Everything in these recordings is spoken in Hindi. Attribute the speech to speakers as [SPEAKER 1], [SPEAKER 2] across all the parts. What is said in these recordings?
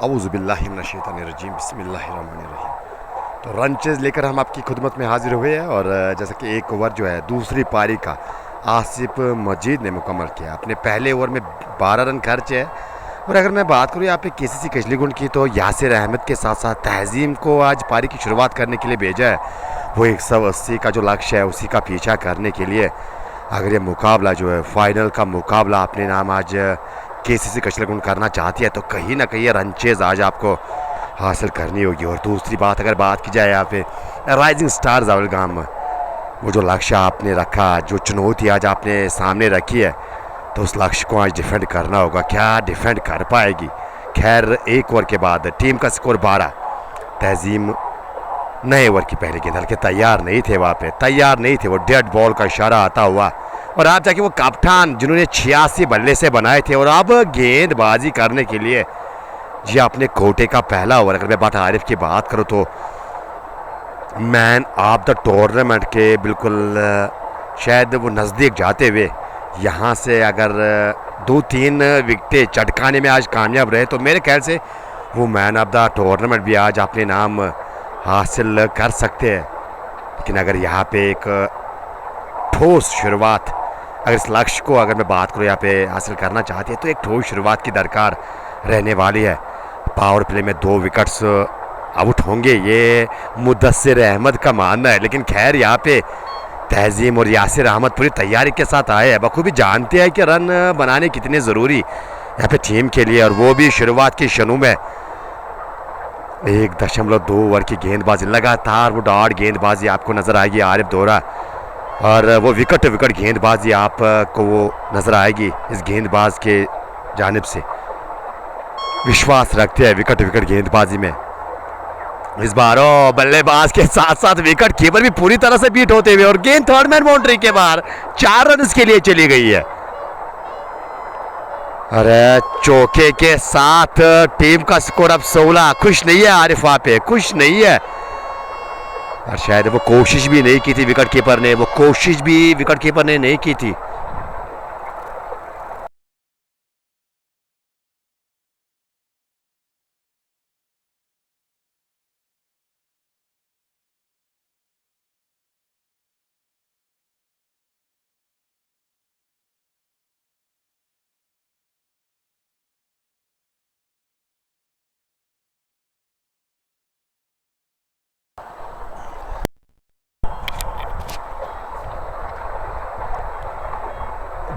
[SPEAKER 1] औज़ुबिल्लाहिमिनश्शैतानिर्रजीम बिस्मिल्लाहिर्रहमानिर्रहीम। तो रन चेज़ लेकर हम आपकी खिदमत में हाजिर हुए हैं और जैसा कि एक ओवर जो है दूसरी पारी का आसिफ मजीद ने मुकम्मल किया। अपने पहले ओवर में 12 रन खर्च है। और अगर मैं बात करूँ यहाँ पे केसीसी कजलीगुंड की, तो यासिर अहमद के साथ साथ तहज़ीम को आज पारी की शुरुआत करने के लिए भेजा है। वो 180 का जो लक्ष्य है उसी का पीछा करने के लिए अगर ये मुकाबला जो है फाइनल का मुकाबला अपने नाम आज केसीसी कजलीगुंड करना चाहती है, तो कहीं ना कहीं रन चेज़ आज आपको हासिल करनी होगी। और दूसरी बात अगर बात की जाए यहाँ पे राइजिंग स्टार जावलगाम, वो जो लक्ष्य आपने रखा, जो चुनौती आज आपने सामने रखी है, तो उस लक्ष्य को आज डिफेंड करना होगा। क्या डिफेंड कर पाएगी? खैर एक ओवर के बाद टीम का स्कोर 12। तहज़ीम नए ओवर की पहले गेंद, हल्के तैयार नहीं थे, वहाँ पे तैयार नहीं थे। वो डेड बॉल का इशारा आता हुआ और आप जाके वो कप्तान जिन्होंने 86 बल्ले से बनाए थे और अब गेंदबाजी करने के लिए जी अपने कोटे का पहला ओवर। अगर मैं बात आरिफ की बात करूँ तो मैन ऑफ द टूर्नामेंट के बिल्कुल शायद वो नज़दीक जाते हुए यहाँ से अगर 2-3 विकेटें चटकाने में आज कामयाब रहे, तो मेरे ख्याल से वो मैन ऑफ द टूर्नामेंट भी आज अपने नाम हासिल कर सकते हैं। लेकिन अगर यहाँ पे एक ठोस शुरुआत, अगर इस लक्ष्य को अगर मैं बात करूँ यहाँ पे हासिल करना चाहती है, तो एक ठोस शुरुआत की दरकार रहने वाली है। पावर प्ले में 2 विकेट्स आउट होंगे, ये मुदस्सिर अहमद का मानना है। लेकिन खैर यहाँ पे तहज़ीम और यासिर अहमद पूरी तैयारी के साथ आए हैं, बखूबी जानते हैं कि रन बनाने कितने ज़रूरी यहाँ पे टीम के लिए, और वो भी शुरुआत की शनु में 1.2 ओवर की गेंदबाजी, लगातार वो डॉट गेंदबाजी आपको नज़र आएगी आरिफ दोहरा, और वो विकेट विकेट गेंदबाजी आपको वो नज़र आएगी इस गेंदबाज के जानिब से। विश्वास रखते हैं विकेट विकेट गेंदबाजी में इस बार। बल्लेबाज के साथ साथ विकेट कीपर भी पूरी तरह से बीट होते हुए, और गेंद थर्ड मैन बाउंड्री के बाहर 4 रन के लिए चली गई है। अरे चौके के साथ टीम का स्कोर अब 16। खुश नहीं है आरिफ, वहां पे खुश नहीं है, और शायद वो कोशिश भी नहीं की थी विकेट कीपर ने, वो कोशिश भी विकेट कीपर ने नहीं की थी।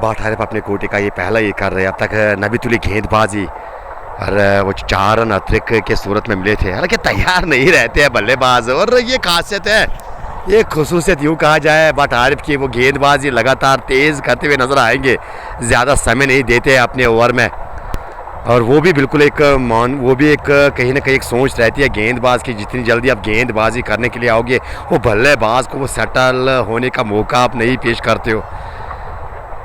[SPEAKER 1] बाट आरिफ अपने कोटे का ये पहला ये कर रहे हैं। अब तक नबीतुल्ली गेंदबाजी और वो 4 रन अतिरिक्त के सूरत में मिले थे। हालांकि तैयार नहीं रहते हैं बल्लेबाज, और ये खासियत है, ये खसूसियत यूँ कहा जाए। बट आरिफ की वो गेंदबाजी लगातार तेज़ करते हुए नज़र आएंगे, ज़्यादा समय नहीं देते अपने ओवर में। और वो भी बिल्कुल एक वो भी एक कहीं ना कहीं एक सोच रहती है गेंदबाज की, जितनी जल्दी आप गेंदबाजी करने के लिए आओगे वो बल्लेबाज को वो सेटल होने का मौका आप नहीं पेश करते हो।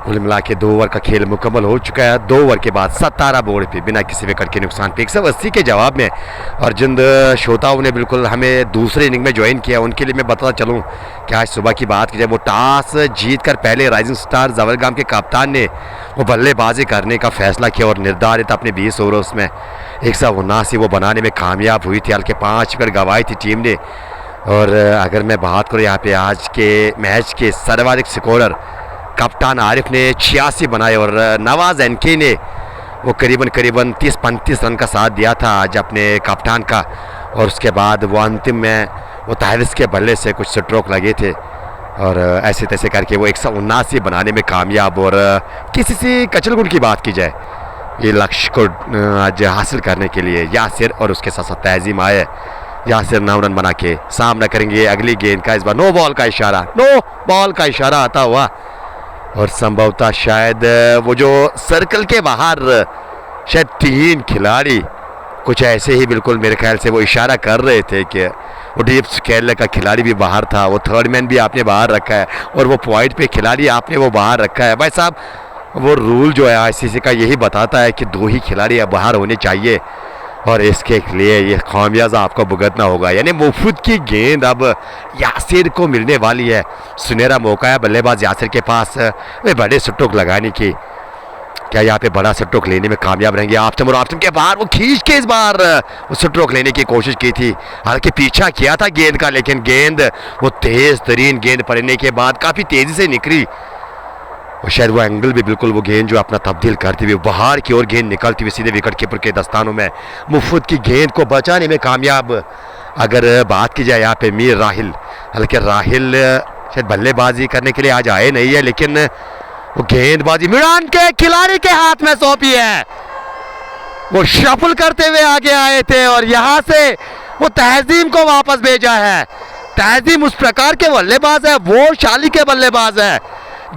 [SPEAKER 1] कुल मिला के 2 ओवर का खेल मुकम्मल हो चुका है। 2 ओवर के बाद 17 बोर्ड पे बिना किसी विकेट के नुकसान पे 180 के जवाब में। और जिन श्रोताओं ने बिल्कुल हमें दूसरे इनिंग में ज्वाइन किया उनके लिए मैं बताता चलूँ कि आज सुबह की बात की जाए, वो टॉस जीत कर पहले राइजिंग स्टार जवलगाम के कप्तान ने वो बल्लेबाजी करने का फैसला किया और निर्धारित अपने 20 ओवरों में 179 वो बनाने में कामयाब हुई थी। हल्के 5 विकेट गंवाई थी टीम ने। और अगर मैं बात करूँ यहाँ पे आज के मैच के सर्वाधिक स्कोरर कप्तान आरिफ ने 86 बनाए और नवाज एनके ने वो करीबन 30-35 रन का साथ दिया था आज अपने कप्तान का। और उसके बाद वो अंतिम में वो ताहिरिस के बल्ले से कुछ स्ट्रोक लगे थे और ऐसे तैसे करके वो 179 बनाने में कामयाब। और किसी सी कचलगुंड की बात की जाए, ये लक्ष्य को आज हासिल करने के लिए यासिर और उसके साथ साथ तहजीम आए। यासिर 9 रन बना के सामना करेंगे अगली गेंद का। इस बार नो बॉल का इशारा आता हुआ, और संभवतः शायद वो जो सर्कल के बाहर शायद 3 खिलाड़ी कुछ ऐसे ही बिल्कुल मेरे ख्याल से वो इशारा कर रहे थे कि वो डीप खेलने का खिलाड़ी भी बाहर था, वो थर्ड मैन भी आपने बाहर रखा है और वो पॉइंट पे खिलाड़ी आपने वो बाहर रखा है। भाई साहब, वो रूल जो है आईसीसी का यही बताता है कि 2 ही खिलाड़ी बाहर होने चाहिए और इसके लिए ये खामियाजा आपको भुगतना होगा। यानी मुफ्त की गेंद अब यासिर को मिलने वाली है। सुनहरा मौका है बल्लेबाज यासिर के पास वे बड़े स्ट्रोक लगाने की। क्या यहाँ पे बड़ा स्ट्रोक लेने में कामयाब रहेंगे? ऑप्टम और ऑप्टम के बाहर वो खींच के इस बार वो स्ट्रोक लेने की कोशिश की थी, हालांकि पीछा किया था गेंद का, लेकिन गेंद वो तेज तरीन गेंद पड़ने के बाद काफ़ी तेज़ी से निकली और शायद वो एंगल भी बिल्कुल वो गेंद जो अपना तब्दील करती हुई बाहर की ओर गेंद निकलती हुई सीधे विकेट कीपर के दस्तानों में मुफ्त की गेंद को बचाने में कामयाब। अगर बात की जाए यहाँ पे मीर राहिल, हालांकि राहिल शायद बल्लेबाजी करने के लिए आज आए नहीं है, लेकिन वो गेंदबाजी ईरान के खिलाड़ी के हाथ में सौंपी है। वो शफल करते हुए आगे आए थे और यहाँ से वो तहजीम को वापस भेजा है। तहजीम उस प्रकार के बल्लेबाज है, वो शाली के बल्लेबाज है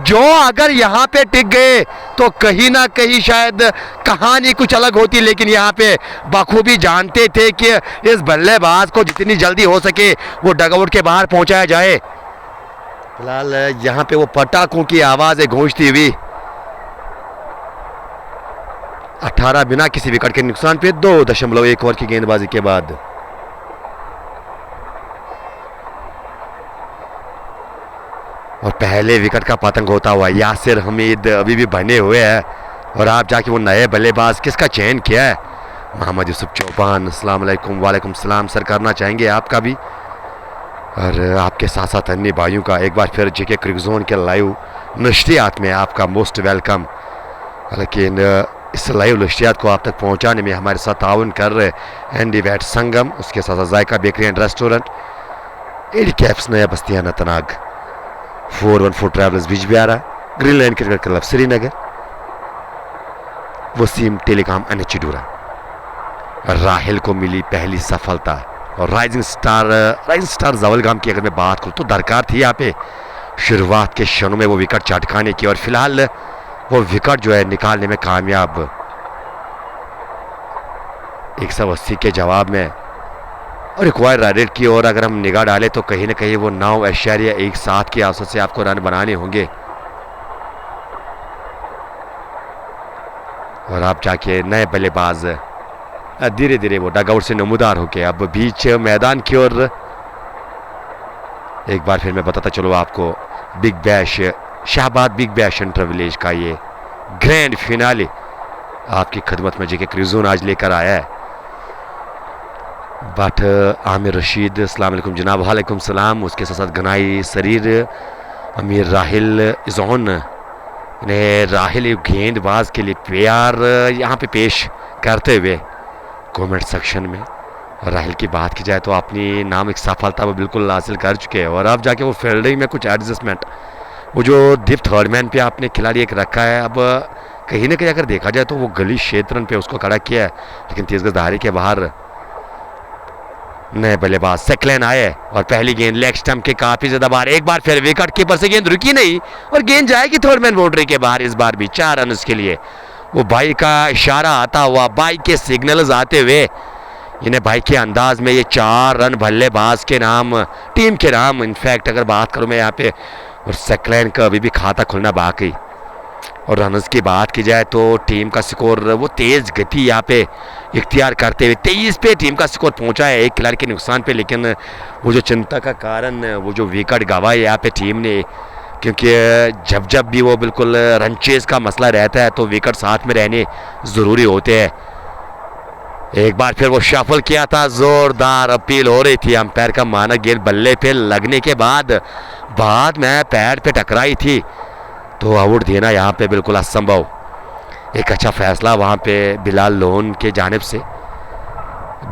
[SPEAKER 1] जो अगर यहाँ पे टिक गए तो कहीं ना कहीं शायद कहानी कुछ अलग होती, लेकिन यहाँ पे बखूबी जानते थे कि इस बल्लेबाज को जितनी जल्दी हो सके वो डगआउट के बाहर पहुँचाया जाए। फिलहाल यहाँ पे वो पटाखों की आवाज़ गूंजती हुई 18 बिना किसी विकेट के नुकसान पे 2.1 ओवर की गेंदबाजी के बाद। और पहले विकेट का पतंग होता हुआ यासिर हमीद अभी भी बने हुए हैं और आप जाके वो नए बल्लेबाज किसका चयन किया है? मोहम्मद यूसुफ चौहान। अस्सलाम वालेकुम। वालेकुम सलाम सर, करना चाहेंगे आपका भी और आपके साथ साथ अन्य भाइयों का एक बार फिर जेके क्रिकेट जोन के लाइव नशरियात में आपका मोस्ट वेलकम। लेकिन इस लाइव नशरियात को आप तक पहुंचाने में हमारे साथ ताउन कर रहे एंडी वैट संगम, उसके साथ साथ Zaika bakery and restaurant, AD caps Naya Bastiyan Anantnag, 414 travellers Bijbehara, green line cricket club Srinagar, Waseem telecom Anchidora. Rahil को मिली पहली सफलता और राइजिंग स्टार जवलगाम की अगर मैं बात करूँ तो दरकार थी यहाँ पे शुरुआत के क्षणों में वो विकेट चटकाने की और फिलहाल वो विकेट जो है निकालने में कामयाब। 180 के जवाब में और रिक्वायर्ड रन रेट की ओर अगर हम निगाह डालें तो कहीं ना कहीं वो 9.17 की औसत से आपको रन बनाने होंगे। और आप जाके नए बल्लेबाज धीरे धीरे वो डगआउट से नमूदार होके अब बीच मैदान की ओर। एक बार फिर मैं बताता चलो आपको big bash Shahbad big bash inter village का ये ग्रैंड फिनाले आपकी खिदमत में जेके क्रिजोन आज लेकर आया है। बट आमिर रशीद, अस्सलाम वालेकुम जनाब। वालेकुम सलाम। उसके साथ साथ गनाई शरीर अमीर राहिल इजोन ने राहिल गेंदबाज के लिए प्यार यहाँ पे पेश करते हुए कमेंट सेक्शन में। और राहिल की बात की जाए तो अपनी नाम एक सफलता वो बिल्कुल हासिल कर चुके हैं और अब जाके वो फील्डिंग में कुछ एडजस्टमेंट, वो जो डिप थर्ड मैन पे आपने खिलाड़ी एक रखा है, अब कहीं ना कहीं अगर देखा जाए तो वो गली क्षेत्र पे उसको खड़ा किया है, लेकिन तेज गज धारे के बाहर नए बल्लेबाज सेकलेन आए और पहली गेंद लेग स्टंप के काफी ज्यादा बाहर, एक बार फिर विकेट कीपर से गेंद रुकी नहीं और गेंद जाएगी थर्ड मैन बाउंड्री के बाहर। इस बार भी 4 रन उसके लिए। वो भाई का इशारा आता हुआ, भाई के सिग्नल्स आते हुए, इन्हें भाई के अंदाज में ये 4 रन बल्लेबाज के नाम, टीम के नाम। इनफैक्ट अगर बात करूं मैं यहाँ पे, और सेकलेन का अभी भी खाता खुलना बाकी। और रनर्स की बात की जाए तो टीम का स्कोर वो तेज गति यहाँ पे इख्तियार करते हुए 23 पे टीम का स्कोर पहुंचा है, एक खिलाड़ी के नुकसान पे। लेकिन वो जो चिंता का कारण, वो जो विकेट गंवाए यहाँ पे टीम ने, क्योंकि जब जब भी वो बिल्कुल रन चेज का मसला रहता है तो विकेट साथ में रहने ज़रूरी होते हैं। एक बार फिर वो शफल किया था, जोरदार अपील हो रही थी, अंपायर का माना गेंद बल्ले पे लगने के बाद में पैड पे टकराई थी तो आउट देना यहाँ पे बिल्कुल असंभव। एक अच्छा फैसला वहाँ पे बिलाल लोन के जानिब से,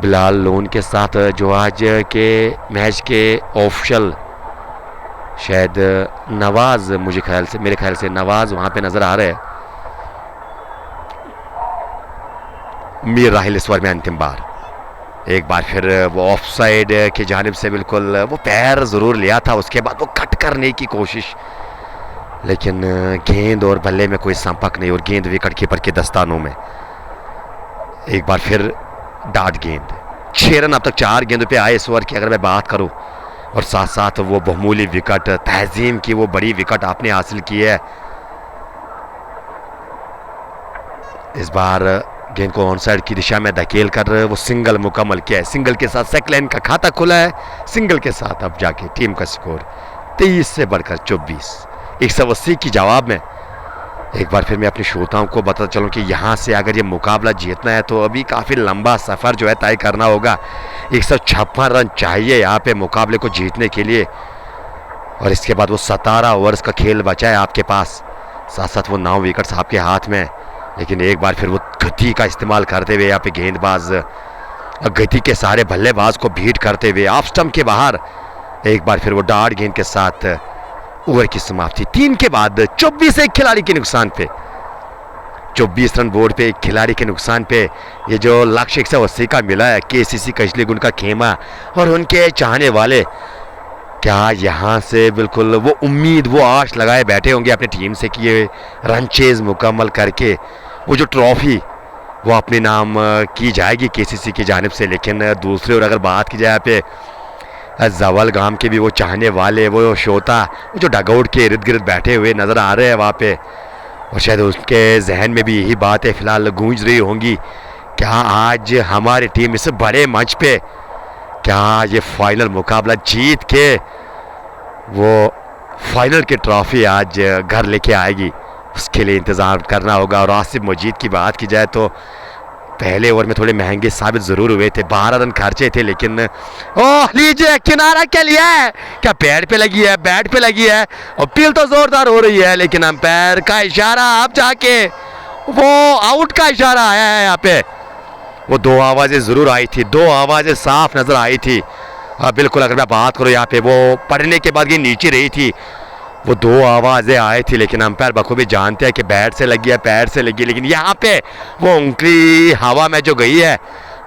[SPEAKER 1] बिलाल लोन के साथ जो आज के मैच के ऑफिशियल शायद नवाज, मेरे ख्याल से नवाज वहाँ पे नज़र आ रहे हैं। मीर राहिल इस ओवर में अंतिम बार। एक बार फिर वो ऑफ साइड की जानिब से बिल्कुल वो पैर ज़रूर लिया था, उसके बाद वो कट करने की कोशिश, लेकिन गेंद और बल्ले में कोई संपर्क नहीं और गेंद विकेट कीपर के दस्तानों में। एक बार फिर डाट गेंद। 6 रन अब तक 4 गेंदों पे आए इस ओवर की अगर मैं बात करूं, और साथ साथ वो बहुमूल्य विकेट, तहजीम की वो बड़ी विकेट आपने हासिल की है। इस बार गेंद को ऑन साइड की दिशा में धकेल कर वो सिंगल मुकम्मल किया है। सिंगल के साथ सेकलेन का खाता खुला है, सिंगल के साथ अब जाके टीम का स्कोर 23 से बढ़कर 24, 180 की जवाब में। एक बार फिर मैं अपने श्रोताओं को बताता चलूं कि यहाँ से अगर ये मुकाबला जीतना है तो अभी काफ़ी लंबा सफ़र जो है तय करना होगा। 156 रन चाहिए यहाँ पे मुकाबले को जीतने के लिए, और इसके बाद वो 17 ओवर्स का खेल बचा है आपके पास, साथ साथ वो 9 विकेट्स आपके हाथ में। लेकिन एक बार फिर वो गति का इस्तेमाल करते हुए यहाँ पे गेंदबाज गति के सारे बल्लेबाज को बीट करते हुए ऑफ स्टंप के बाहर, एक बार फिर वो डार्ट गेंद के साथ ओवर की समाप्ति। 3 के बाद 24 एक खिलाड़ी के नुकसान पे, 24 रन बोर्ड पे एक खिलाड़ी के नुकसान पे ये जो लक्ष्य 180 का मिला है केसीसी कजलीगुंड का खेमा और उनके चाहने वाले, क्या यहाँ से बिल्कुल वो उम्मीद, वो आश लगाए बैठे होंगे अपनी टीम से कि ये रन चेज मुकम्मल करके वो जो ट्रॉफी वो अपने नाम की जाएगी केसीसी की जानिब से। लेकिन दूसरी ओर अगर बात की जाए यहाँ पे जवल गाम के भी वो चाहने वाले, वो श्रोता, वो जो डगआउट के इर्द गिर्द बैठे हुए नज़र आ रहे हैं वहाँ पे, और शायद उसके जहन में भी यही बातें फ़िलहाल गूंज रही होंगी, क्या आज हमारी टीम इस बड़े मंच पे क्या ये फाइनल मुकाबला जीत के वो फाइनल की ट्रॉफी आज घर लेके आएगी। उसके लिए इंतज़ार करना होगा। और आसिफ मजीद की बात की जाए तो पहले ओवर में थोड़े महंगे साबित ज़रूर हुए थे, 12 रन खर्चे थे, लेकिन ओह लीजिए किनारा क्या लिया है, क्या पैड पे लगी है, बैट पे लगी है, और पील तो ज़ोरदार हो रही है, लेकिन अंपायर का इशारा अब जाके वो आउट का इशारा आया है। यहाँ पे वो 2 आवाज़ें ज़रूर आई थी, 2 आवाज़ें साफ नज़र आई थी। बिल्कुल अगर मैं बात करूँ यहाँ पे, वो पढ़ने के बाद ये नीचे रही थी, वो 2 आवाज़ें आई थी, लेकिन अंपायर बखूबी जानते हैं कि बैट से लगी है, पैर से लगी, लेकिन यहाँ पे वो उंगली हवा में जो गई है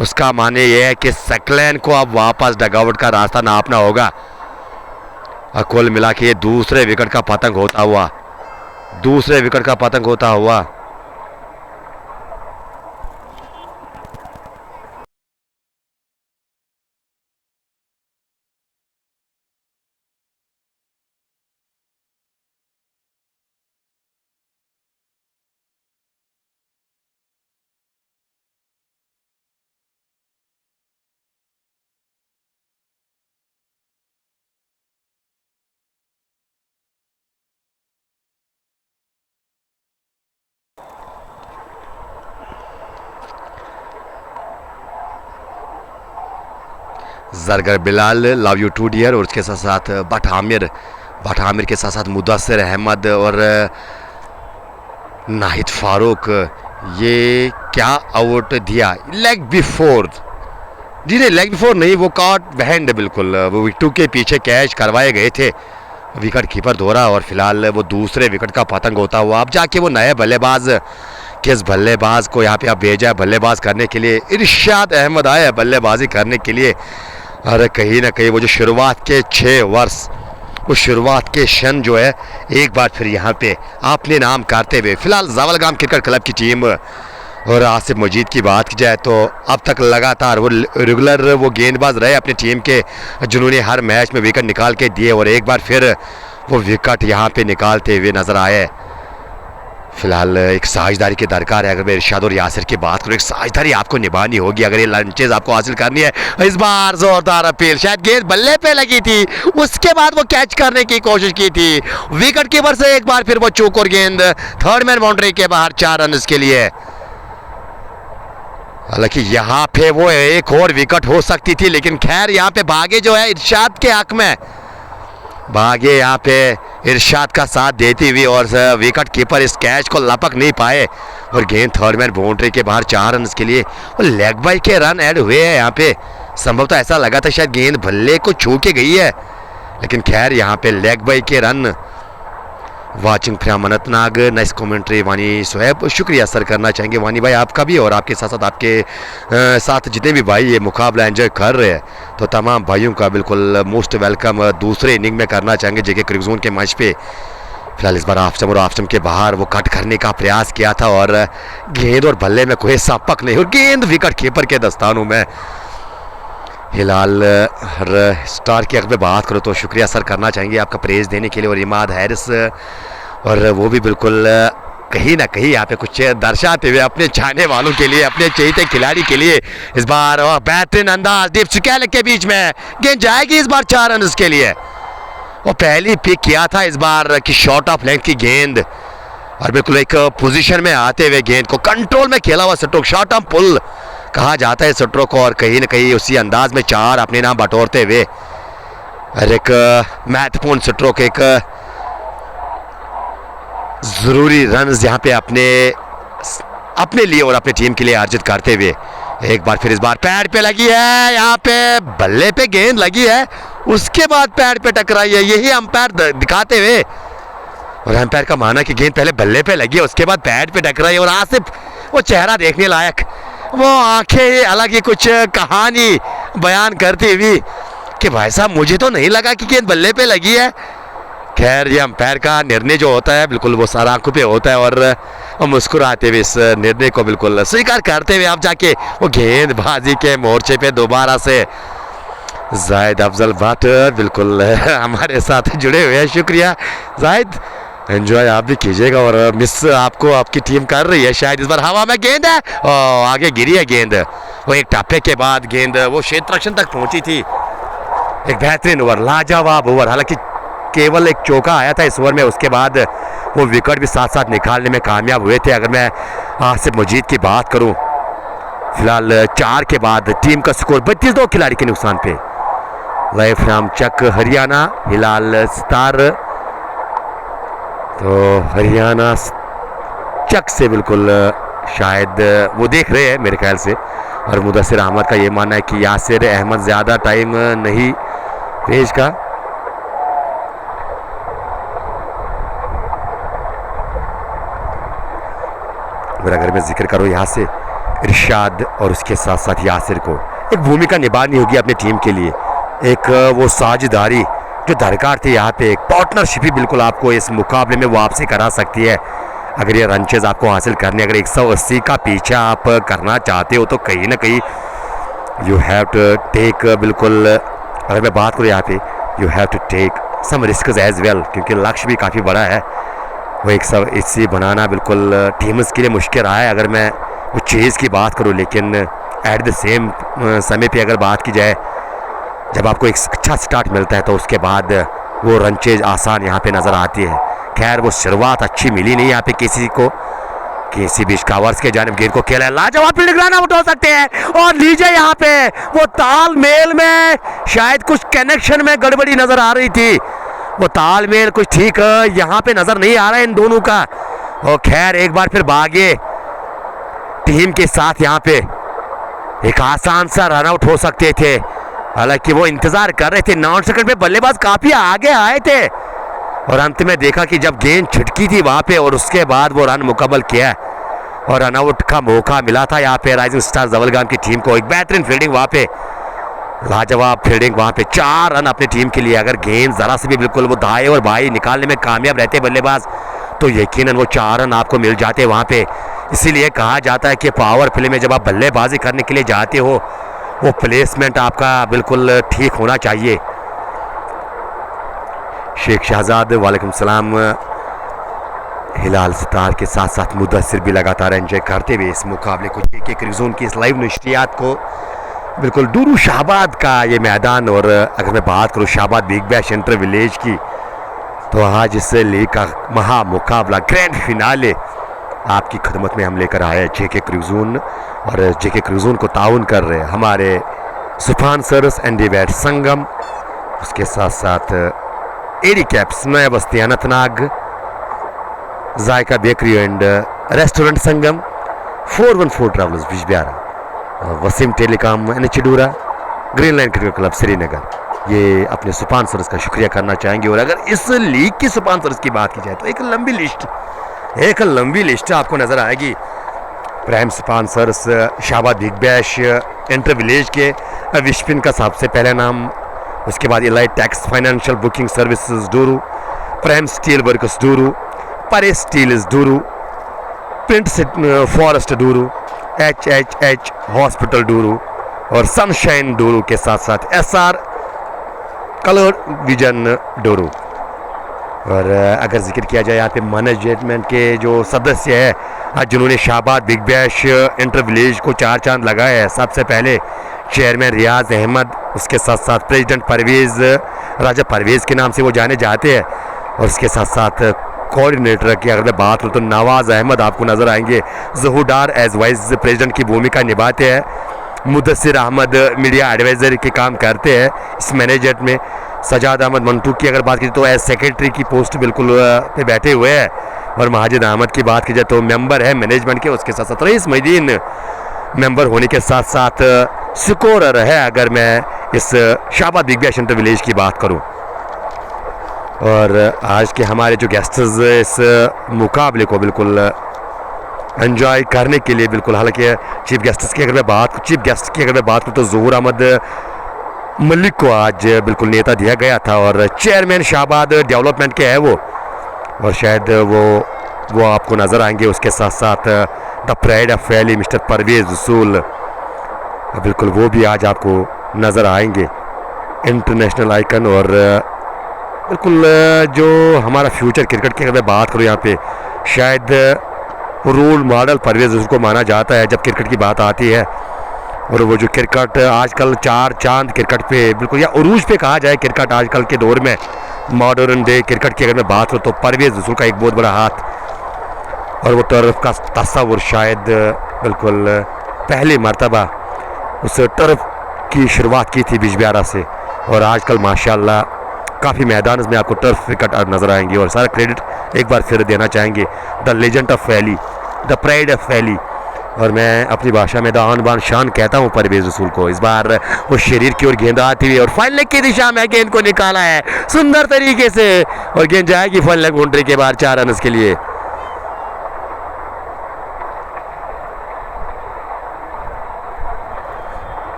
[SPEAKER 1] उसका माने ये है कि सेकलेन को अब वापस डगआउट का रास्ता नापना होगा। कुल मिला के ये दूसरे विकेट का पतंग होता हुआ Zargar Bilal, love you too dear, और उसके साथ साथ बट आमिर के साथ साथ मुदस्सिर अहमद और नाहिद फारूक, ये क्या आउट दिया, लेग बिफोर, जी नहीं लेग बिफोर नहीं, वो कॉट बैंड, बिल्कुल वो विकेट के पीछे कैच करवाए गए थे, विकेट कीपर धोरा, और फिलहाल वो दूसरे विकेट का पतंग होता हुआ अब जाके वो नए बल्लेबाज किस बल्लेबाज को यहाँ पे आप भेजा है बल्लेबाज करने के लिए? इरशाद अहमद आया है बल्लेबाजी करने के लिए। अरे कहीं ना कहीं वो जो शुरुआत के 6 वर्ष, वो शुरुआत के क्षण जो है एक बार फिर यहाँ पे अपने नाम करते हुए फिलहाल जावलगाम क्रिकेट क्लब की टीम। और आसिफ मजीद की बात की जाए तो अब तक लगातार वो रेगुलर वो गेंदबाज रहे अपनी टीम के, जिन्होंने हर मैच में विकेट निकाल के दिए और एक बार फिर वो विकेट यहाँ पे निकालते हुए नजर आए। फिलहाल एक साझेदारी की दरकार है। अगर मैं इरशाद और यासिर की बात करूँ, एक साझेदारी आपको निभानी होगी अगर ये लंचेज आपको हासिल करनी है। इस बार जोरदार अपील, शायद गेंद बल्ले पे लगी थी, उसके बाद वो कैच करने की कोशिश की थी, विकेट कीपर से एक बार फिर वो चूक और गेंद थर्ड मैन बाउंड्री के बाहर 4 रन के लिए। हालांकि यहाँ पे वो एक और विकेट हो सकती थी, लेकिन खैर यहाँ पे भागे जो है इरशाद के हक में, भागे यहाँ पे इरशाद का साथ देती हुई और विकेट कीपर इस कैच को लपक नहीं पाए और गेंद थर्ड मैन बाउंड्री के बाहर 4 रन के लिए। और लेग बाई के रन ऐड हुए हैं यहाँ पे। संभवतः ऐसा लगा था शायद गेंद बल्ले को छू के गई है, लेकिन खैर यहाँ पे लेग बाई के run. Watching from Anantnag, nice commentary वानी सोहेब, शुक्रिया सर करना चाहेंगे वानी भाई आपका भी, और आपके साथ साथ आपके साथ जितने भी भाई ये मुकाबला एंजॉय कर रहे हैं तो तमाम भाइयों का बिल्कुल मोस्ट वेलकम दूसरे इनिंग में करना चाहेंगे जेके क्रिकेट जोन के मैच पे। फिलहाल इस बार ऑफ स्टंप के बाहर वो कट करने का प्रयास किया था और गेंद और बल्ले में कोई संपर्क नहीं और गेंद विकेट कीपर के दस्तानों में। हिलाल हर स्टार की अगर मैं बात करूँ तो शुक्रिया सर करना चाहेंगे आपका प्रेज देने के लिए, और इमाद हैरिस, और वो भी बिल्कुल कहीं ना कहीं यहाँ पे कुछ दर्शाते हुए अपने चाहने वालों के लिए, अपने चहेते खिलाड़ी के लिए। इस बार बेहतरीन अंदाज दीप स्कैलक के बीच में गेंद जाएगी इस बार 4 रन के लिए। वो पहली पिक किया था इस बार की शॉर्ट ऑफ लेंथ की गेंद और बिल्कुल एक पोजीशन में आते हुए गेंद को कंट्रोल में खेला हुआ स्ट्रोक, शॉर्ट ऑफ पुल कहा जाता है स्ट्रोक को, और कहीं ना कहीं उसी अंदाज में 4 अपने नाम बटोरते हुए और एक महत्वपूर्ण स्ट्रोक, एक जरूरी रन यहाँ पे अपने लिए और अपने टीम के लिए अर्जित करते हुए। एक बार फिर इस बार पैड पे लगी है, यहाँ पे बल्ले पे गेंद लगी है, उसके बाद पैड पे टकराई है, यही अंपायर दिखाते हुए, और अंपायर का माना कि गेंद पहले बल्ले पे लगी है उसके बाद पैड पे टकराई। और आसिफ वो चेहरा देखने लायक, वो आंखें अलग ही कुछ कहानी बयान करती हुई कि भाई साहब मुझे तो नहीं लगा कि गेंद बल्ले पे लगी है। खैर ये अंपायर का निर्णय जो होता है बिल्कुल वो सारा आंखों पे होता है, और मुस्कुराते हुए इस निर्णय को बिल्कुल स्वीकार करते हुए आप जाके वो गेंदबाजी के मोर्चे पे दोबारा से जाहिद अफजल भट्ट बिल्कुल हमारे साथ जुड़े हुए हैं। शुक्रिया जाहिद, एंजॉय आप भी कीजिएगा, और मिस आपको आपकी टीम कर रही है शायद। इस बार हवा में गेंद है और आगे गिरी है गेंद, वो एक टप्पे के बाद गेंद वो क्षेत्र रक्षण तक पहुंची थी। एक बेहतरीन ओवर, लाजवाब ओवर, हालांकि केवल एक चौका आया था इस ओवर में, उसके बाद वो विकेट भी साथ साथ निकालने में कामयाब हुए थे। अगर मैं आसिफ मजीद की बात करूं, फिलहाल 4 के बाद टीम का स्कोर 32 खिलाड़ी के नुकसान पे। Live from Chak Haryana, Hilal star, तो हरियाणा चक से बिल्कुल शायद वो देख रहे हैं मेरे ख्याल से, और मुदस्सिर अहमद का ये मानना है कि यासिर अहमद ज़्यादा टाइम नहीं पेज का। अगर मैं जिक्र करूँ यहाँ से इरशाद और उसके साथ साथ यासिर को एक भूमिका निभानी होगी अपनी टीम के लिए, एक वो साझेदारी जो दरकार थी यहाँ पे, एक पार्टनरशिप ही बिल्कुल आपको इस मुकाबले में वापसी करा सकती है। अगर ये रनचेज आपको हासिल करने, अगर 180 का पीछा आप करना चाहते हो तो कहीं ना कहीं यू हैव टू टेक, बिल्कुल अगर मैं बात करूँ यहाँ पे, you have to take some risk as well, क्योंकि लक्ष्य भी काफ़ी बड़ा है। वो 180 बनाना बिल्कुल टीम्स के लिए मुश्किल रहा है अगर मैं वो चेज़ की बात करूँ, लेकिन एट द सेम समय पे अगर बात की जाए, जब आपको एक अच्छा स्टार्ट मिलता है तो उसके बाद वो रन चेज आसान यहाँ पे नज़र आती है। खैर वो शुरुआत अच्छी मिली नहीं यहाँ पे किसी को, किसी भी कावर्स के जानिब गेंद को खेला, लाजवाब फील्डिंग रन आउट हो सकते हैं, और लीजिए यहाँ पे वो तालमेल में शायद कुछ कनेक्शन में गड़बड़ी नज़र आ रही थी, वो तालमेल कुछ ठीक यहाँ पे नज़र नहीं आ रहा है इन दोनों का। और खैर एक बार फिर भागे टीम के साथ यहाँ पे एक आसान सा रन आउट हो सकते थे, हालांकि वो इंतजार कर रहे थे। 9 सेकंड पे बल्लेबाज काफी आगे आए थे, और अंत में देखा कि जब गेंद छिटकी थी वहां पे और उसके बाद वो रन मुकम्मल किया, और रनआउट का मौका मिला था यहाँ पे राइजिंग स्टार जवलगाम की टीम को। एक बेहतरीन फील्डिंग वहाँ पे, लाजवाब फील्डिंग वहाँ पे, 4 रन अपनी टीम के लिए। अगर गेंद ज़रा से भी बिल्कुल वो दाएं और बाएं निकालने में कामयाब रहते बल्लेबाज तो यकीनन वो 4 रन आपको मिल जाते वहाँ पे। इसीलिए कहा जाता है कि पावर प्ले में जब आप बल्लेबाजी करने के लिए जाते हो वो प्लेसमेंट आपका बिल्कुल ठीक होना चाहिए। शेख शहजाद वालेकुम सलाम। हिलाल सितार के साथ साथ मुदस्सिर भी लगातार एंजॉय करते हुए इस मुकाबले को, जेके क्रिकजोन की इस लाइव नशरियात को। बिल्कुल डूरू शाहबाद का ये मैदान, और अगर मैं बात करूँ Shahbad big bash inter village की, तो आज इस लीग का महा मुकाबला ग्रैंड फिनाले आपकी खिदमत में हम लेकर आए हैं जेके क्रिकजोन। और जेके क्रिकजोन को ताउन कर रहे हैं हमारे स्पॉन्सर्स एंडी बैट संगम, उसके साथ साथ AD caps Naya Basti Anantnag, Zaika bakery and restaurant Sangam, 414 travellers Bijbehara, Waseem telecom एनएचडूरा, green line cricket club Srinagar. ये अपने स्पॉन्सर्स का शुक्रिया करना चाहेंगे। और अगर इस लीग की स्पॉन्सर्स की बात की जाए तो एक लंबी लिस्ट आपको नजर आएगी। Prime sponsors Shahabad big bash inter village के विशपिन का सबसे पहला नाम, उसके बाद elite tax financial booking services Doru, prime steel workers Doru, परे steels Doru, print forest Doru, HHH hospital Doru और सनशाइन डूरू के साथ साथ SR कलर विजन डूरू। और अगर जिक्र किया जाए यहाँ पे मैनेजमेंट के जो सदस्य हैं जिन्होंने Shahbad big bash inter village को 4 चांद लगाए हैं, सबसे पहले चेयरमैन रियाज अहमद, उसके साथ साथ प्रेसिडेंट परवेज़, राजा परवेज़ के नाम से वो जाने जाते हैं। और उसके साथ साथ कोऑर्डिनेटर की अगर मैं बात करूँ तो नवाज़ अहमद आपको नज़र आएंगे, जहूडार एज वाइस प्रेसिडेंट की भूमिका निभाते हैं, मुदस्सिर अहमद मीडिया एडवाइज़र के काम करते हैं इस मैनेजमेंट में, सजाद अहमद मंटू की अगर बात की तो एज सेक्रेटरी की पोस्ट बिल्कुल पे बैठे हुए हैं, और माजिद अहमद की बात की जाए तो मेंबर है मैनेजमेंट के, उसके साथ साथ रईस मोहिद्दीन मेंबर होने के साथ साथ स्कोरर है अगर मैं इस Shahbad big bash inter village की बात करूं। और आज के हमारे जो गेस्ट्स इस मुकाबले को बिल्कुल एंजॉय करने के लिए बिल्कुल, हालांकि चीफ गेस्ट की अगर मैं बात करूँ तो ज़हूर अहमद मलिक को आज बिल्कुल नेता दिया गया था, और चेयरमैन शाहबाद डेवलपमेंट के हैं वो, और शायद वो आपको नज़र आएंगे। उसके साथ साथ the pride of valley mister Parvez Rasool, बिल्कुल वो भी आज आपको नज़र आएंगे, इंटरनेशनल आइकन। और बिल्कुल जो हमारा फ्यूचर क्रिकेट की अगर मैं बात करूँ यहाँ पे, शायद रोल मॉडल परवेज़ रसूल को माना जाता है जब क्रिकेट की बात आती है। और वो जो क्रिकेट आजकल 4 चांद क्रिकेट पे बिल्कुल, या उरूज पे कहा जाए क्रिकेट आजकल के दौर में, मॉडर्न डे क्रिकेट की अगर मैं बात करूँ तो परवेज़ रसूल का एक बहुत बड़ा हाथ, और वो टर्फ का तस्वुर शायद बिल्कुल पहली मर्तबा उस टर्फ की शुरुआत की थी बिजबिहारा से, और आजकल माशाल्लाह काफ़ी मैदान में आपको टर्फ क्रिकेट नज़र आएंगे। और सारा क्रेडिट एक बार फिर देना चाहेंगे the legend of valley, the pride of valley, और मैं अपनी भाषा में द आन बान शान कहता हूँ परवेज़ रसूल को। इस बार वो शरीर की ओर गेंद आती हुई और फाइन लेग की दिशा में गेंद को निकाला है सुंदर तरीके से, और गेंद जाएगी फाइन लेग बाउंड्री के बाहर 4 रन के लिए।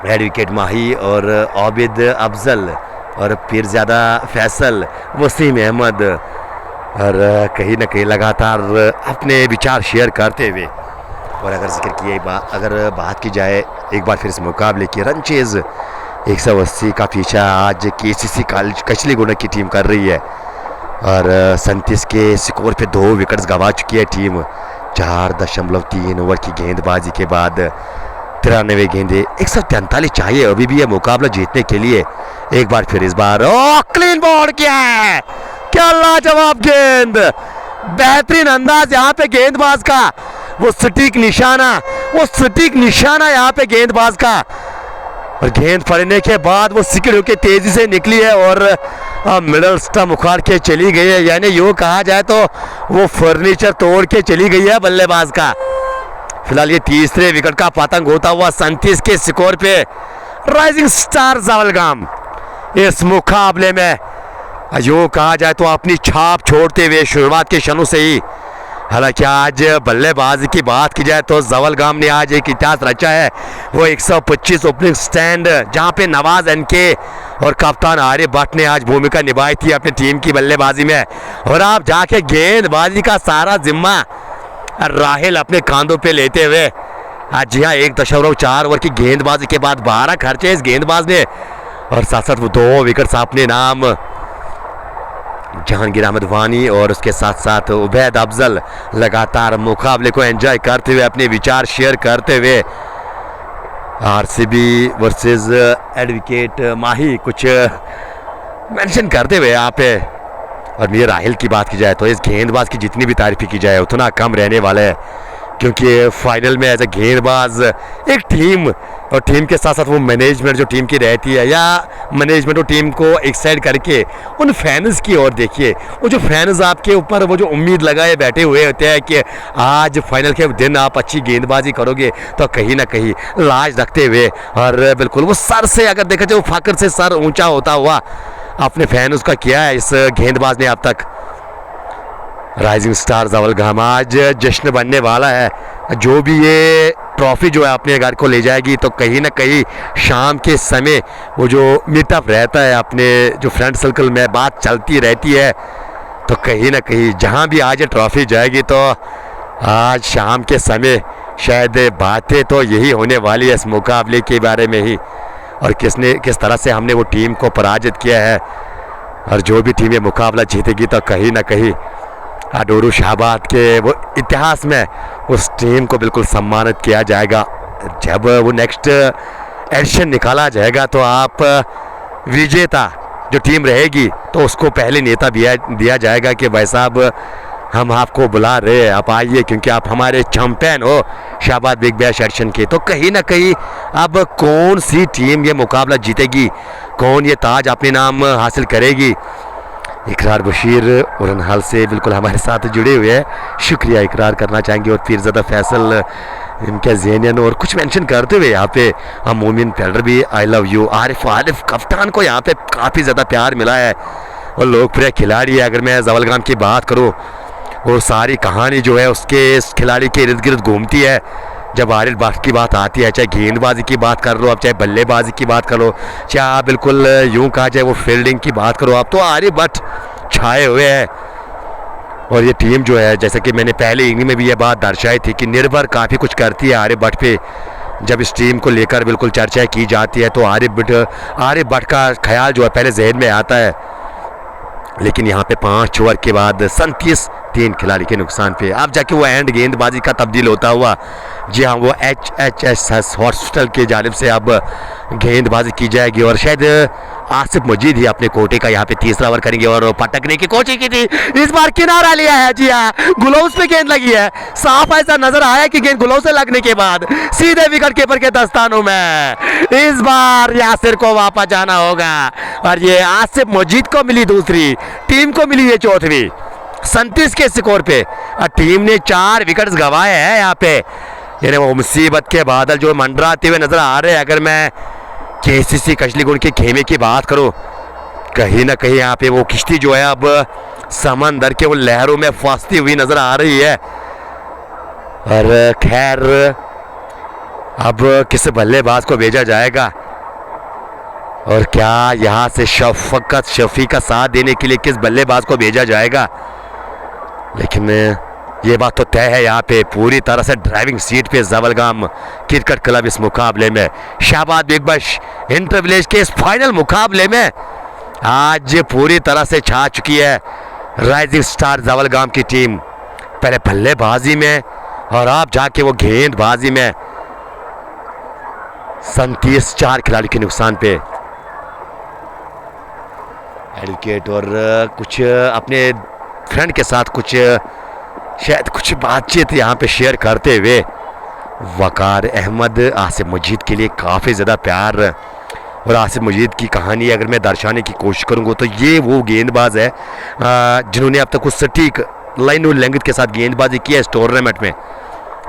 [SPEAKER 1] एडवोकेट माही और आबिद अफजल और पीरज़ादा फैसल, वसीम अहमद, और कहीं ना कहीं लगातार अपने विचार शेयर करते हुए। और अगर बात की जाए एक बार फिर इस मुकाबले की, रनचेज़ 180 का पीछा आज KCC कचलीगुंडा की टीम कर रही है, और 37 के स्कोर पे 2 विकेट्स गंवा चुकी है टीम। 4.3 ओवर की गेंदबाजी के बाद 93 गेंदें, 143 चाहिए अभी भी यह मुकाबला जीतने के लिए। एक बार फिर इस बार क्लीन बॉल किया है, क्या लाजवाब गेंद, बेहतरीन अंदाज यहाँ पे गेंदबाज का, वो सटीक निशाना यहाँ पे गेंदबाज का, और गेंद पड़ने के बाद वो सिकड़ होकर तेजी से निकली है और मिडल स्टंप उखाड़ के चली गई है, यानी यूँ कहा जाए तो वो फर्नीचर तोड़ के चली गई है बल्लेबाज का। फिलहाल ये तीसरे विकेट का पतंग होता हुआ 37 के स्कोर पे राइजिंग स्टार जवलगाम इस मुकाबले में यूँ कहा जाए तो अपनी छाप छोड़ते हुए शुरुआत के क्षणों से ही हालांकि आज बल्लेबाजी की बात की जाए तो जवलगाम ने आज एक इतिहास रचा है। वो 125 ओपनिंग स्टैंड जहां पे नवाज एनके और कप्तान आरिफ भट्ट ने आज भूमिका निभाई थी अपनी टीम की बल्लेबाजी में। और आप जाके गेंदबाजी का सारा जिम्मा राहिल अपने कांधों पे लेते हुए आज जी हाँ 1.4 ओवर की गेंदबाजी के बाद 12 खर्चे इस गेंदबाज ने और साथ साथ वो 2 विकेट अपने नाम। जहांगीर अहमद वानी और उसके साथ साथ उबैद अफजल लगातार मुकाबले को एंजॉय करते हुए अपने विचार शेयर करते हुए आरसीबी वर्सेस एडवोकेट माही कुछ मेंशन करते हुए यहाँ पे। और ये राहिल की बात की जाए तो इस गेंदबाज की जितनी भी तारीफ की जाए उतना कम रहने वाला है, क्योंकि फाइनल में एज ए गेंदबाज एक टीम और टीम के साथ साथ वो मैनेजमेंट जो टीम की रहती है या मैनेजमेंट और टीम को एक्साइट करके उन फैंस की ओर देखिए। वो जो फैंस आपके ऊपर वो जो उम्मीद लगाए बैठे हुए होते हैं कि आज फाइनल के दिन आप अच्छी गेंदबाजी करोगे, तो कहीं ना कहीं लाज रखते हुए और बिल्कुल वो सर से अगर देखा जाए वो फाकर से सर ऊंचा होता हुआ अपने फैंस का किया है इस गेंदबाज ने अब तक। राइजिंग स्टार जवलगाम आज जश्न बनने वाला है। जो भी ये ट्रॉफी जो है अपने घर को ले जाएगी तो कहीं ना कहीं शाम के समय वो जो मीटअप रहता है अपने जो फ्रेंड सर्कल में बात चलती रहती है, तो कहीं ना कहीं जहाँ भी आज ये ट्रॉफी जाएगी तो आज शाम के समय शायद बातें तो यही होने वाली है इस मुकाबले के बारे में ही और किस तरह से हमने वो टीम को पराजित किया है। और जो भी टीम ये मुकाबला जीतेगी तो कहीं ना कहीं अडोरू शाहबाद के वो इतिहास में उस टीम को बिल्कुल सम्मानित किया जाएगा। जब वो नेक्स्ट एडिशन निकाला जाएगा तो आप विजेता जो टीम रहेगी तो उसको पहले नेता दिया जाएगा कि भाई साहब हम आपको बुला रहे हैं, आप आइए क्योंकि आप हमारे चैंपियन हो शाहबाद बिग बैश एडिशन के। तो कहीं ना कहीं अब कौन सी टीम ये मुकाबला जीतेगी, कौन ये ताज अपने नाम हासिल करेगी। इकरार बशीर उरनहाल से बिल्कुल हमारे साथ जुड़े हुए हैं, शुक्रिया इकरार करना चाहेंगे। और पीरज़ादा फैसल इनके जेनियन और कुछ मेंशन करते हुए यहाँ पे हम मोमिन पेल्डर भी आई लव यू। आरिफ कप्तान को यहाँ पे काफ़ी ज़्यादा प्यार मिला है और लोकप्रिय खिलाड़ी है। अगर मैं जवलगाम की बात करूँ और सारी कहानी जो है उसके इस खिलाड़ी के इर्द गिर्द घूमती है। जब आरिफ भट्ट की बात आती है, चाहे गेंदबाजी की बात कर लो आप, चाहे बल्लेबाजी की बात करो, चाहे आप बिल्कुल यूं कहा जाए वो फील्डिंग की बात करो आप, तो आरिफ भट्ट छाए हुए हैं। और ये टीम जो है जैसे कि मैंने पहले इनिंग में भी ये बात दर्शाई थी कि निर्भर काफ़ी कुछ करती है आरिफ भट्ट पे। जब इस टीम को लेकर बिल्कुल चर्चाएँ की जाती है तो आरिफ भट्ट का ख्याल जो है पहले जहन में आता है। लेकिन यहाँ पे 5 ओवर के बाद 37 खिलाड़ी के नुकसान पे अब जाके वो एंड गेंदबाजी का तब्दील होता हुआ, जी हाँ, वो HHS हॉस्पिटल के जानिब से अब गेंदबाजी की जाएगी। और शायद आसिफ मजीद ही अपने कोटे का यहाँ पे तीसरा ओवर करेंगे और पटकने की कोशिश की थी, इस बार किनारा लिया है। जी हाँ, ग्लोव्स पे गेंद लगी है, साफ ऐसा नजर आया कि गेंद ग्लोव से लगने के बाद सीधे विकेट कीपर के दस्तानों में। इस बार यासिर को वापस जाना होगा और ये आसिफ मजीद को मिली दूसरी, टीम को मिली ये चौथी 37 के स्कोर पे। और टीम ने 4 विकेट्स गंवाए हैं यहाँ पे, यानी वो मुसीबत के बादल जो मंडराते हुए नजर आ रहे हैं। अगर मैं KCC कचलीगुंड के खेमे की बात करूं, कहीं ना कहीं यहाँ पे वो किश्ती जो है अब समंदर के वो लहरों में फंसती हुई नजर आ रही है। और खैर अब किस बल्लेबाज को भेजा जाएगा और क्या यहाँ से शफी का साथ देने के लिए किस बल्लेबाज को भेजा जाएगा। लेकिन ये बात तो तय है यहाँ पे पूरी तरह से ड्राइविंग सीट पे जवलगाम क्रिकेट क्लब इस मुकाबले में Shahbad big bash inter village के इस फाइनल मुकाबले में आज पूरी तरह से छा चुकी है राइजिंग स्टार जवलगाम की टीम। पहले बल्लेबाजी में और अब जाके वो गेंदबाजी में 37 खिलाड़ी के नुकसान पे एडवोकेट और कुछ अपने फ्रेंड के साथ कुछ शायद कुछ बातचीत यहाँ पे शेयर करते हुए वकार अहमद आसिफ मजीद के लिए काफ़ी ज़्यादा प्यार। और आसिफ मजीद की कहानी अगर मैं दर्शाने की कोशिश करूँगा तो ये वो गेंदबाज है जिन्होंने अब तक उस सटीक लाइन और लेंथ के साथ गेंदबाजी की है इस टूर्नामेंट में।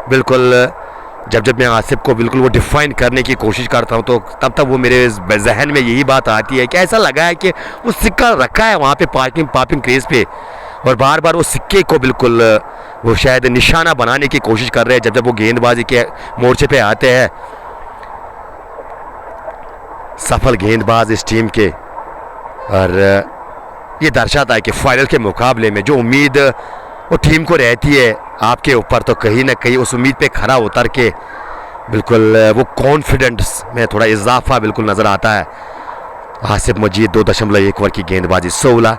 [SPEAKER 1] बिल्कुल जब मैं आसिफ को बिल्कुल वो डिफाइन करने की कोशिश करता हूँ तो तब वो मेरे जहन में यही बात आती है कि ऐसा लगा है कि वो सिक्का रखा है वहाँ पे पापिंग क्रेज पे और बार बार वो सिक्के को बिल्कुल वो शायद निशाना बनाने की कोशिश कर रहे हैं जब जब वो गेंदबाजी के मोर्चे पे आते हैं। सफल गेंदबाज इस टीम के, और ये दर्शाता है कि फाइनल के मुकाबले में जो उम्मीद वो टीम को रहती है आपके ऊपर, तो कहीं ना कहीं उस उम्मीद पे खरा उतर के बिल्कुल वो कॉन्फिडेंस में थोड़ा इजाफा बिल्कुल नज़र आता है। आसिफ मजीद 2.1 ओवर की गेंदबाजी, 16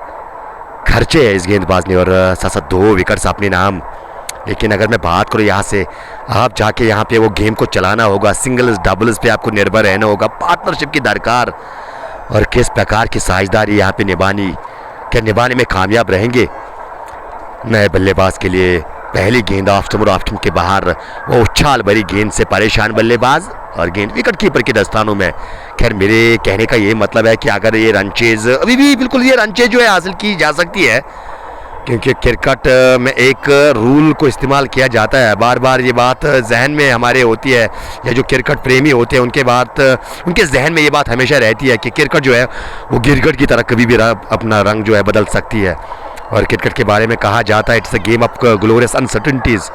[SPEAKER 1] खर्चे है इस गेंदबाज ने, और साथ साथ 2 विकेट्स अपने नाम। लेकिन अगर मैं बात करूँ यहाँ से, आप जाके यहाँ पे वो गेम को चलाना होगा, सिंगल्स डबल्स पे आपको निर्भर रहना होगा, पार्टनरशिप की दरकार, और किस प्रकार की साझेदारी यहाँ पे निभाने में कामयाब रहेंगे। नए बल्लेबाज के लिए पहली गेंद ऑफ स्टंप के बाहर, वो उछाल भरी गेंद से परेशान बल्लेबाज, और गेंद विकेट कीपर के दस्तानों में। खैर मेरे कहने का ये मतलब है कि अगर ये रन चेज अभी भी बिल्कुल ये रन चेज जो है हासिल की जा सकती है, क्योंकि क्रिकेट में एक रूल को इस्तेमाल किया जाता है। बार बार ये बात जहन में हमारे होती है, या जो क्रिकेट प्रेमी होते हैं उनके जहन में ये बात हमेशा रहती है कि क्रिकेट जो है वो गिरगिट की तरह कभी भी अपना रंग जो है बदल सकती है। और क्रिकेट के बारे में कहा जाता है it's a game of glorious uncertainties.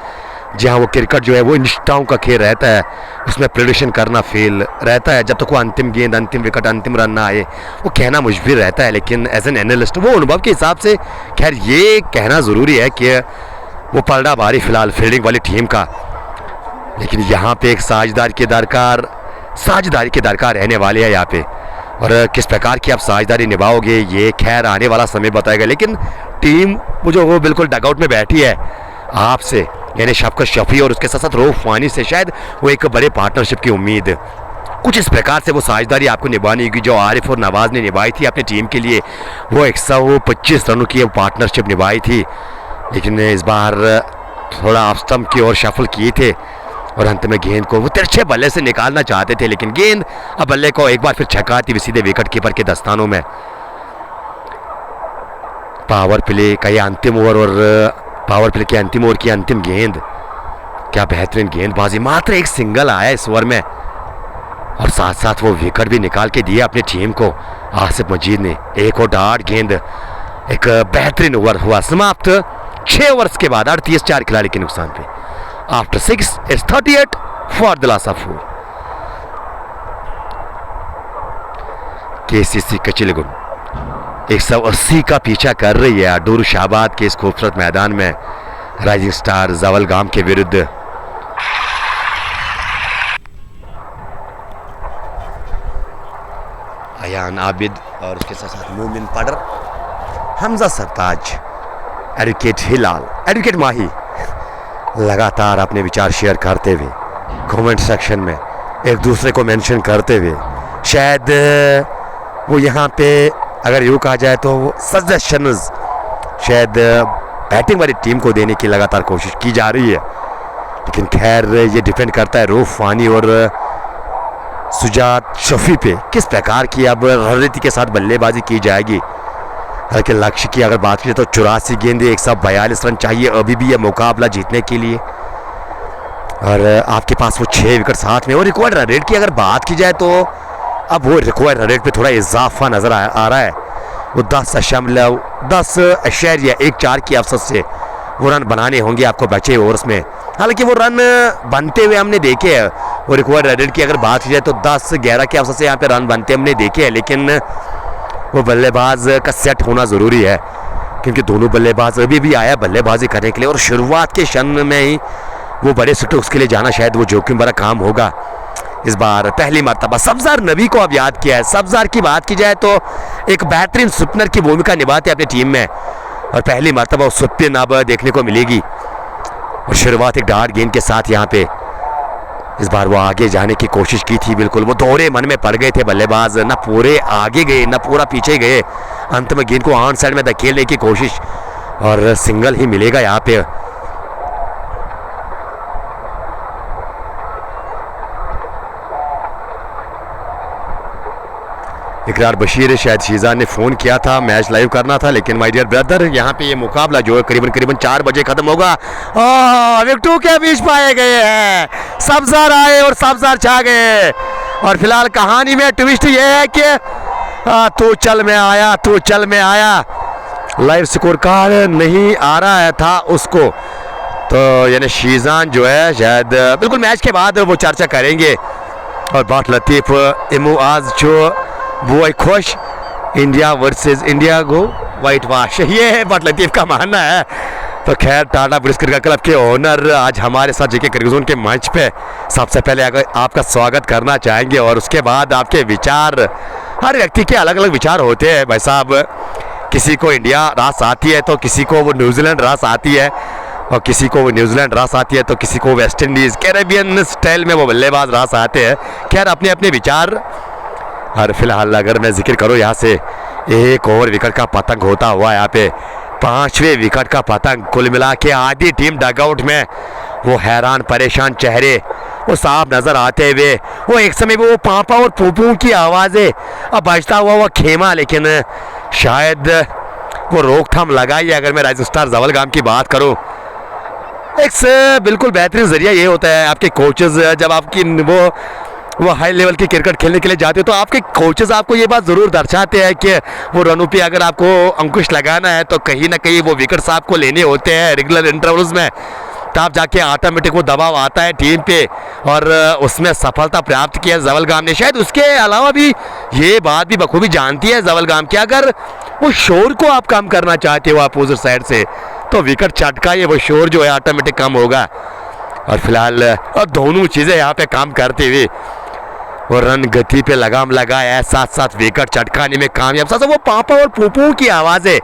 [SPEAKER 1] जहाँ वो क्रिकेट जो है वो निष्ठाओं का खेल रहता है, उसमें प्रेडिक्शन करना फेल रहता है। जब तक वो अंतिम गेंद, अंतिम विकेट, अंतिम रन ना आए, वो कहना मुश्किल रहता है। लेकिन एज एन एनालिस्ट वो अनुभव के हिसाब से खैर ये कहना ज़रूरी है कि वो पलड़ा भारी फिलहाल फील्डिंग वाली टीम का। लेकिन यहाँ पे एक साझेदारी के दरकार रहने वाले हैं यहाँ पे, और किस प्रकार की आप साझेदारी निभाओगे ये खैर आने वाला समय बताएगा। लेकिन टीम वो बिल्कुल डगआउट में बैठी है आपसे, यानी शफकत शफी और उसके साथ साथ रऊफ वानी से शायद वो एक बड़े पार्टनरशिप की उम्मीद, कुछ इस प्रकार से वो साझेदारी आपको निभानी होगी जो आरिफ और नवाज ने निभाई थी अपनी टीम के लिए। वो 125 रनों की पार्टनरशिप निभाई थी, लेकिन इस बार थोड़ा ऑफ स्टंप की ओर शफल किए थे, और अंत में गेंद को वो तिरछे बल्ले से निकालना चाहते थे, लेकिन गेंद अब बल्ले को एक बार फिर छकाती सीधे विकेट कीपर के दस्तानों में। पावर प्ले का ये अंतिम ओवर, और पावर प्ले के अंतिम ओवर की अंतिम गेंद, क्या बेहतरीन गेंदबाजी। मात्र एक सिंगल आया इस ओवर में, और साथ साथ वो विकेट भी निकाल के दिया अपनी टीम को आसिफ मजीद ने। 1 और 8 गेंद, एक बेहतरीन ओवर हुआ समाप्त 6 ओवर्स के बाद 38 खिलाड़ी के नुकसान पे। After 6 it's 38 for the loss of 4। KCC कचिलगुन 180 का पीछा कर रही है अडूर शाहबाद के इस खूबसूरत मैदान में राइजिंग स्टार जवलगाम के विरुद्ध। अयान आबिद और उसके साथ साथ मोमिन पडर, हमजा सरताज, एडवोकेट हिलाल, एडवोकेट माही लगातार अपने विचार शेयर करते हुए कमेंट सेक्शन में एक दूसरे को मेंशन करते हुए, शायद वो यहाँ पे अगर यूँ कहा जाए तो सजेशंस शायद बैटिंग वाली टीम को देने की लगातार कोशिश की जा रही है। लेकिन खैर ये डिपेंड करता है रऊफ वानी और सुजात शफी पे, किस प्रकार की अब रणनीति के साथ बल्लेबाजी की जाएगी। हालांकि लक्ष्य की अगर बात की जाए तो 84 गेंदे 142 रन चाहिए अभी भी यह मुकाबला जीतने के लिए, और आपके पास वो 6 विकेट साथ में। और रिकॉर्ड रन रेट की अगर बात की जाए तो अब वो रिकॉर्ड रन रेट पे थोड़ा इजाफा नज़र आ रहा है। वो 10.14 की अवसर से वो रन बनाने होंगे आपको बचे ओवर्स में। हालांकि वो रन बनते हुए हमने देखे हैं, वो रिकॉर्ड रन रेट की अगर बात की जाए तो 10-11 के अवसर से यहाँ पे रन बनते हमने देखे हैं। लेकिन वो बल्लेबाज का सेट होना ज़रूरी है, क्योंकि दोनों बल्लेबाज अभी भी आया बल्लेबाजी करने के लिए, और शुरुआत के क्षण में ही वो बड़े स्ट्रोक्स के लिए जाना शायद वो जोखिम भरा काम होगा। इस बार पहली मर्तबा सब्ज़ार नबी को अब याद किया है। सब्ज़ार की बात की जाए तो एक बेहतरीन स्पिनर की भूमिका निभाते हैं अपनी टीम में, और पहली मर्तबा उस स्पिन अब देखने को मिलेगी। और शुरुआत एक डार्ट गेंद के साथ यहाँ पे इस बार वो आगे जाने की कोशिश की थी, बिल्कुल वो दोहरे मन में पड़ गए थे बल्लेबाज, ना पूरे आगे गए ना पूरा पीछे गए। अंत में गेंद को ऑन साइड में धकेलने की कोशिश, और सिंगल ही मिलेगा यहाँ पे। इकरार बशीर शायद शीजा ने फ़ोन किया था, मैच लाइव करना था, लेकिन माय डियर ब्रदर यहाँ पे ये मुकाबला जो है करीबन 4 बजे ख़त्म होगा। विकेटों के बीच पाए गए हैं, सब्ज़ार आए और सब्ज़ार छा गए। और फिलहाल कहानी में ट्विस्ट ये है कि तू चल में आया लाइव स्कोर कार्ड नहीं आ रहा था उसको, तो यानी शीजान जो है शायद बिल्कुल मैच के बाद वो चर्चा करेंगे। और बाट लतीफ़ इमू आज जो वो खुश इंडिया वर्सेस इंडिया गो वाइट वाश, ये है बाट लतीफ़ का मानना है। तो खैर टाटा ब्रिज क्रिकेट क्लब के ओनर आज हमारे साथ जेके क्रिकेट जोन के मंच पे सबसे पहले अगर आपका स्वागत करना चाहेंगे और उसके बाद आपके विचार, हर व्यक्ति के अलग अलग विचार होते हैं भाई साहब। किसी को इंडिया रास आती है तो किसी को वो न्यूजीलैंड रास आती है, और किसी को वो न्यूजीलैंड रास आती है तो किसी को वेस्ट इंडीज़ कैरेबियन स्टाइल में वो बल्लेबाज रास आते हैं। खैर अपने अपने विचार। और फिलहाल अगर मैं जिक्र करूँ यहाँ से एक ओवर विकेट का पतंग होता हुआ यहाँ पे 5वें विकेट का पतंग, कुल मिला के आधी टीम डगआउट में वो हैरान परेशान चेहरे वो साफ नज़र आते हुए, वो एक समय वो पापा और पूपू की आवाज़ें अब बजता हुआ वो खेमा, लेकिन शायद वो रोकथाम लगाई। अगर मैं राइजिंग स्टार जवलगाम की बात करूँ, एक बिल्कुल बेहतरीन ज़रिया ये होता है आपके कोचेज़ जब आपकी वो हाई लेवल की क्रिकेट खेलने के लिए जाते हो तो आपके कोचेज़ आपको ये बात ज़रूर दर्शाते हैं कि वो रनों पे अगर आपको अंकुश लगाना है तो कहीं ना कहीं वो विकेट्स आपको लेने होते हैं रेगुलर इंटरवल्स में, तब जाके ऑटोमेटिक वो दबाव आता है टीम पे, और उसमें सफलता प्राप्त किया जवलगाम ने। शायद उसके अलावा भी ये बात भी बखूबी जानती है जवलगाम कि अगर वो शोर को आप कम करना चाहते हो अपोजिट साइड से तो विकेट चटका ये वो शोर जो है ऑटोमेटिक कम होगा। और फिलहाल अब दोनों चीज़ें यहाँ पे काम करते हुए वो रन गति पे लगाम लगाया है, साथ साथ विकेट चटकाने में कामयाब, साथ वो पापा और पूपू की आवाज़ें,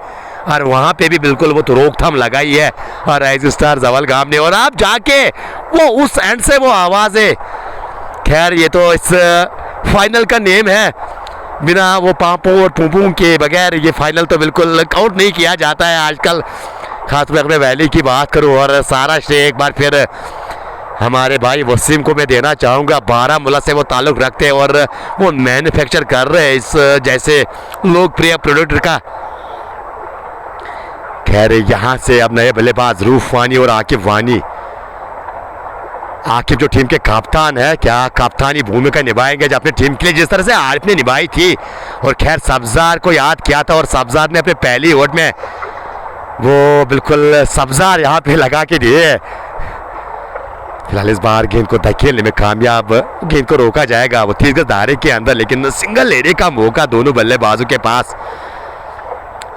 [SPEAKER 1] और वहाँ पे भी बिल्कुल वो तो रोकथाम लगाई है और राइजिंग स्टार जवलगाम ने। और आप जाके वो उस एंड से वो आवाज़ें, खैर ये तो इस फाइनल का नेम है, बिना वो पापू और पूपू के बगैर ये फाइनल तो बिल्कुल काउंट नहीं किया जाता है आजकल। खासतौर पर वैली की बात करूँ, और सारा श्रेय एक बार फिर हमारे भाई वसीम को मैं देना चाहूँगा। बारामूला से वो ताल्लुक़ रखते हैं और वो मैन्युफैक्चर कर रहे हैं इस जैसे लोकप्रिय प्रोडक्ट का। खैर यहाँ से अब नए बल्लेबाज रूफ वानी और आकिब वानी, आकिब जो टीम के कप्तान है, क्या कप्तानी भूमिका निभाएंगे जो अपनी टीम के लिए जिस तरह से आरिफ ने निभाई थी। और खैर सब्जार को याद किया था और सब्जार ने अपने पहली ओवर में वो बिल्कुल सब्जार यहाँ पे लगा के दिए। फिलहाल इस बार गेंद को धकेलने में कामयाब, गेंद को रोका जाएगा वो 30 गज दायरे के अंदर, लेकिन सिंगल लेने का मौका दोनों बल्लेबाजों के पास।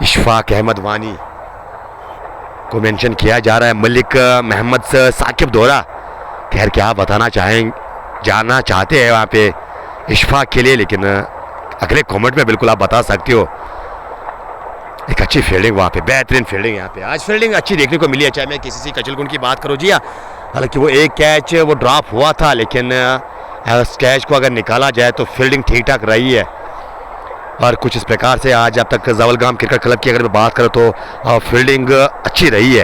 [SPEAKER 1] इशफाक अहमद वानी को मेंशन किया जा रहा है, मलिक मोहम्मद साकिब दोरा। खैर क्या जाना चाहते हैं वहाँ पे इशफाक के लिए, लेकिन अगले कमेंट में बिल्कुल आप बता सकते हो। एक अच्छी फील्डिंग वहाँ पे, बेहतरीन फील्डिंग यहाँ पे, आज फील्डिंग अच्छी देखने को मिली है। चाहे मैं किसी कचलकुंड की बात करूँ जी हाँ, हालांकि वो एक कैच वो ड्रॉप हुआ था, लेकिन उस कैच को अगर निकाला जाए तो फील्डिंग ठीक ठाक रही है। और कुछ इस प्रकार से आज अब तक जवलगाम क्रिकेट क्लब की अगर मैं बात करूँ तो फील्डिंग अच्छी रही है।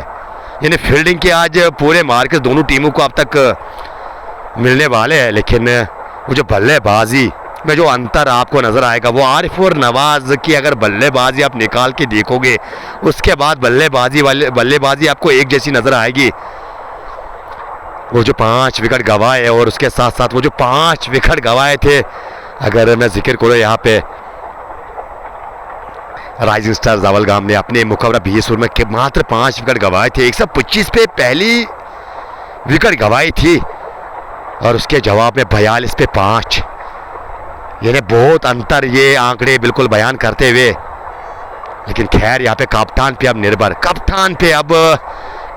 [SPEAKER 1] यानी फील्डिंग के आज पूरे मार्क्स दोनों टीमों को अब तक मिलने वाले हैं, लेकिन वो जो बल्लेबाजी में जो अंतर आपको नज़र आएगा वो आरिफ और नवाज़ की अगर बल्लेबाजी आप निकाल के देखोगे उसके बाद बल्लेबाजी आपको एक जैसी नज़र आएगी। वो जो 5 विकेट गंवाए और उसके साथ साथ वो जो 5 विकेट गंवाए थे, अगर मैं जिक्र करूँ यहाँ पे राइजिंग स्टार जवलगाम ने अपने मुकाबला 20 ओवर में मात्र 5 विकेट गंवाए थे। 125 पे पहली विकेट गंवाई थी और उसके जवाब में 42 पे 5, यानी बहुत अंतर ये आंकड़े बिल्कुल बयान करते हुए। लेकिन खैर यहाँ पे कप्तान पे अब निर्भर,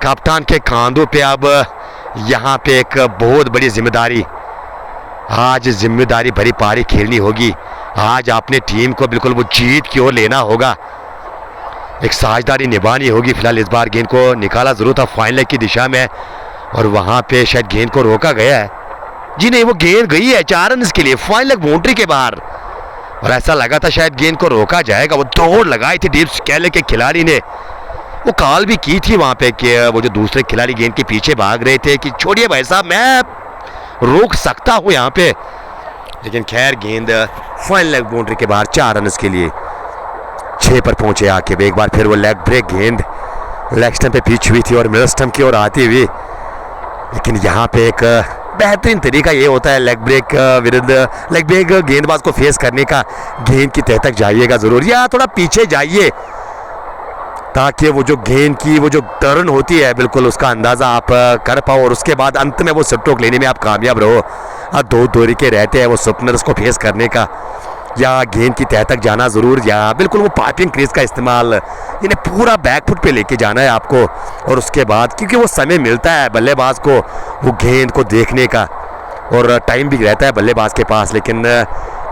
[SPEAKER 1] कप्तान के कांधों पे अब यहाँ पे एक बहुत बड़ी जिम्मेदारी, आज जिम्मेदारी भरी पारी खेलनी होगी। आज अपने टीम को बिल्कुल वो जीत की ओर लेना होगा, एक साझेदारी निभानी होगी। फिलहाल इस बार गेंद को निकाला जरूर था फाइनल की दिशा में, और वहाँ पे शायद गेंद को रोका गया है। जी नहीं, वो गेंद गई है 4 रन के लिए फाइनल बाउंड्री के बाहर, और ऐसा लगा था शायद गेंद को रोका जाएगा। वो दौड़ लगाई थी डीप स्केल के खिलाड़ी ने, वो कॉल भी की थी वहाँ पे कि वो जो दूसरे खिलाड़ी गेंद के पीछे भाग रहे थे कि छोड़िए भाई साहब मैं रोक सकता हूँ यहाँ पे, लेकिन खैर गेंद फाइनल बाउंड्री के बाहर 4 रन के लिए 6 पर पहुंचे आके। एक बार फिर वो लेग ब्रेक गेंद लेग स्टंप पे पिच हुई थी और मिडल स्टंप की ओर आती हुई, लेकिन यहाँ पे एक बेहतरीन तरीका ये होता है लेग ब्रेक विरुद्ध लेग ब्रेक गेंदबाज को फेस करने का, गेंद की तह तक जाइएगा ज़रूर या थोड़ा पीछे जाइए ताकि वो जो गेंद की वो जो टर्न होती है बिल्कुल उसका अंदाज़ा आप कर पाओ और उसके बाद अंत में वो स्ट्रोक लेने में आप कामयाब रहो। दो दूरी के रहते हैं वो स्पिनर्स को फेस करने का, या गेंद की तह तक जाना ज़रूर, या बिल्कुल वो पाइपिंग क्रीज का इस्तेमाल, यानी पूरा बैक फुट पे लेके जाना है आपको। और उसके बाद क्योंकि वो समय मिलता है बल्लेबाज को वो गेंद को देखने का और टाइम भी रहता है बल्लेबाज के पास, लेकिन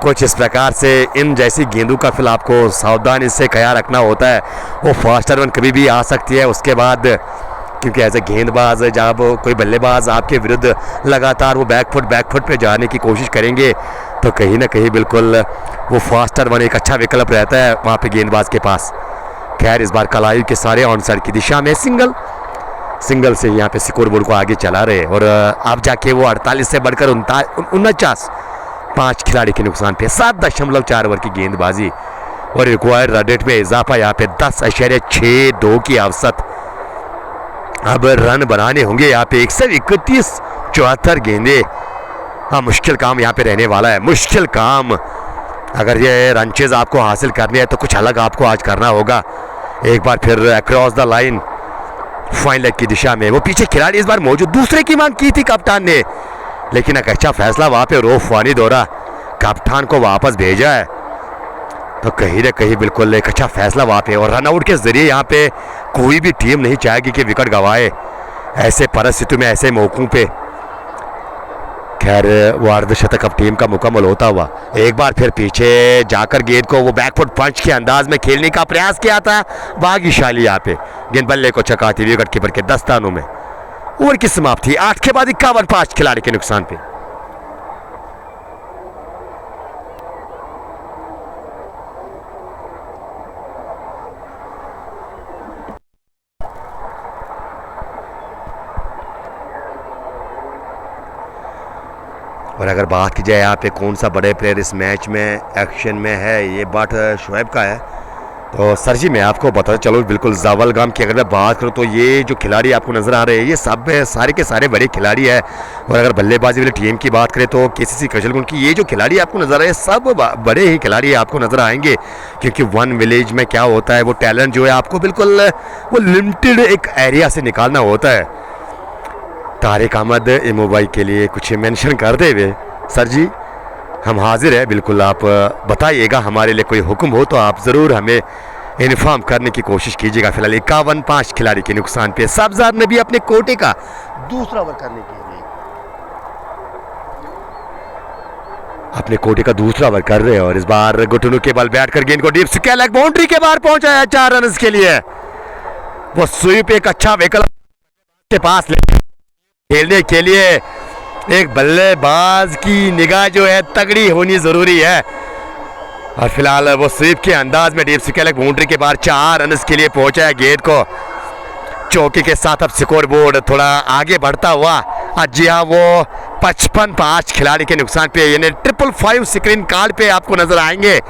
[SPEAKER 1] कुछ इस प्रकार से इन जैसी गेंदों का फिर आपको सावधानी से ख्याल रखना होता है। वो फास्ट रन कभी भी आ सकती है उसके बाद, क्योंकि एज ए गेंदबाज जब कोई बल्लेबाज आपके विरुद्ध लगातार वो बैक फुट पे जाने की कोशिश करेंगे तो कहीं ना कहीं बिल्कुल वो फास्टर वन एक अच्छा विकल्प रहता है वहाँ पे गेंदबाज के पास। खैर इस बार कलायु के सारे ऑन साइड की दिशा में सिंगल से यहाँ पे स्कोर बोर्ड को आगे चला रहे और अब जाके वो 48 से बढ़कर 49 5 खिलाड़ी के नुकसान पे 7.4 ओवर की गेंदबाजी और रिक्वायर्ड रन रेट में इजाफा यहाँ पे 10.62 की औसत। अब रन बनाने होंगे यहाँ पे 131 74 गेंदे। हाँ मुश्किल काम यहाँ पे रहने वाला है, मुश्किल काम। अगर ये रनचेज आपको हासिल करने हैं तो कुछ अलग आपको आज करना होगा। एक बार फिर across the line fine leg की दिशा में वो पीछे खिलाड़ी इस बार मौजूद, दूसरे की मांग की थी कप्तान ने, लेकिन एक अच्छा फैसला वहाँ पे रऊफ वानी द्वारा कप्तान को वापस भेजा है। तो कहीं ना कहीं बिल्कुल एक अच्छा फैसला वहाँ पे और रनआउट के जरिए यहाँ पे कोई भी टीम नहीं चाहेगी कि विकेट गंवाए ऐसे परिस्थिति में, ऐसे मौकों पे। खैर वो अर्धशतक अब टीम का मुकम्मल होता हुआ एक बार फिर पीछे जाकर गेंद को वो बैकफुट पंच के अंदाज में खेलने का प्रयास किया था भाग्यशाली यहाँ पे गेंद बल्ले को चकाती विकेट कीपर के दस्तानों में। ओवर की समाप्ति 8 के बाद 51 5 खिलाड़ी के नुकसान पे। और अगर बात की जाए यहाँ पे कौन सा बड़े प्लेयर इस मैच में एक्शन में है, ये बात शुएब का है। तो सर जी मैं आपको बता चलो बिल्कुल जवलगाम की अगर मैं बात करूँ तो ये जो खिलाड़ी आपको नज़र आ रहे हैं ये सब सारे के सारे बड़े खिलाड़ी हैं। और अगर बल्लेबाजी वाली टीम की बात करें तो केसीसी कजलगुंड की ये जो खिलाड़ी आपको नज़र आ रहे हैं सब बड़े ही खिलाड़ी आपको नज़र आएंगे, क्योंकि वन विलेज में क्या होता है वो टैलेंट जो है आपको बिल्कुल वो लिमिटेड एक एरिया से निकालना होता है। तारिक अहमद इमोबाई के लिए कुछ मेंशन कर दे हुए सर जी हम हाजिर है, बिल्कुल आप बताइएगा, हमारे लिए कोई हुक्म हो तो आप ज़रूर हमें इन्फॉर्म करने की कोशिश कीजिएगा। फिलहाल 51 5 खिलाड़ी के नुकसान पे सब्ज़ार ने भी अपने कोटे का दूसरा ओवर करने के लिए अपने कोटे का दूसरा ओवर कर रहे हैं और इस बार गुटनू के बल बैठ कर गेंद को डीप स्क्वायर लेग बाउंड्री के बाहर पहुंचाया 4 रन के लिए। वो स्वीप एक अच्छा विकल्प के पास खेलने के लिए एक बल्लेबाज की निगाह जो है तगड़ी होनी जरूरी है। और फिलहाल वो स्वीप के अंदाज में डीप स्क्वायर लेग बाउंड्री के बाहर 4 रन के लिए पहुंचा है गेंद को चौकी के साथ। अब स्कोर बोर्ड थोड़ा आगे बढ़ता हुआ जी हाँ वो 55 5 खिलाड़ी के नुकसान पे यानी 555 स्क्रीन कार्ड पे आपको नजर आएंगे।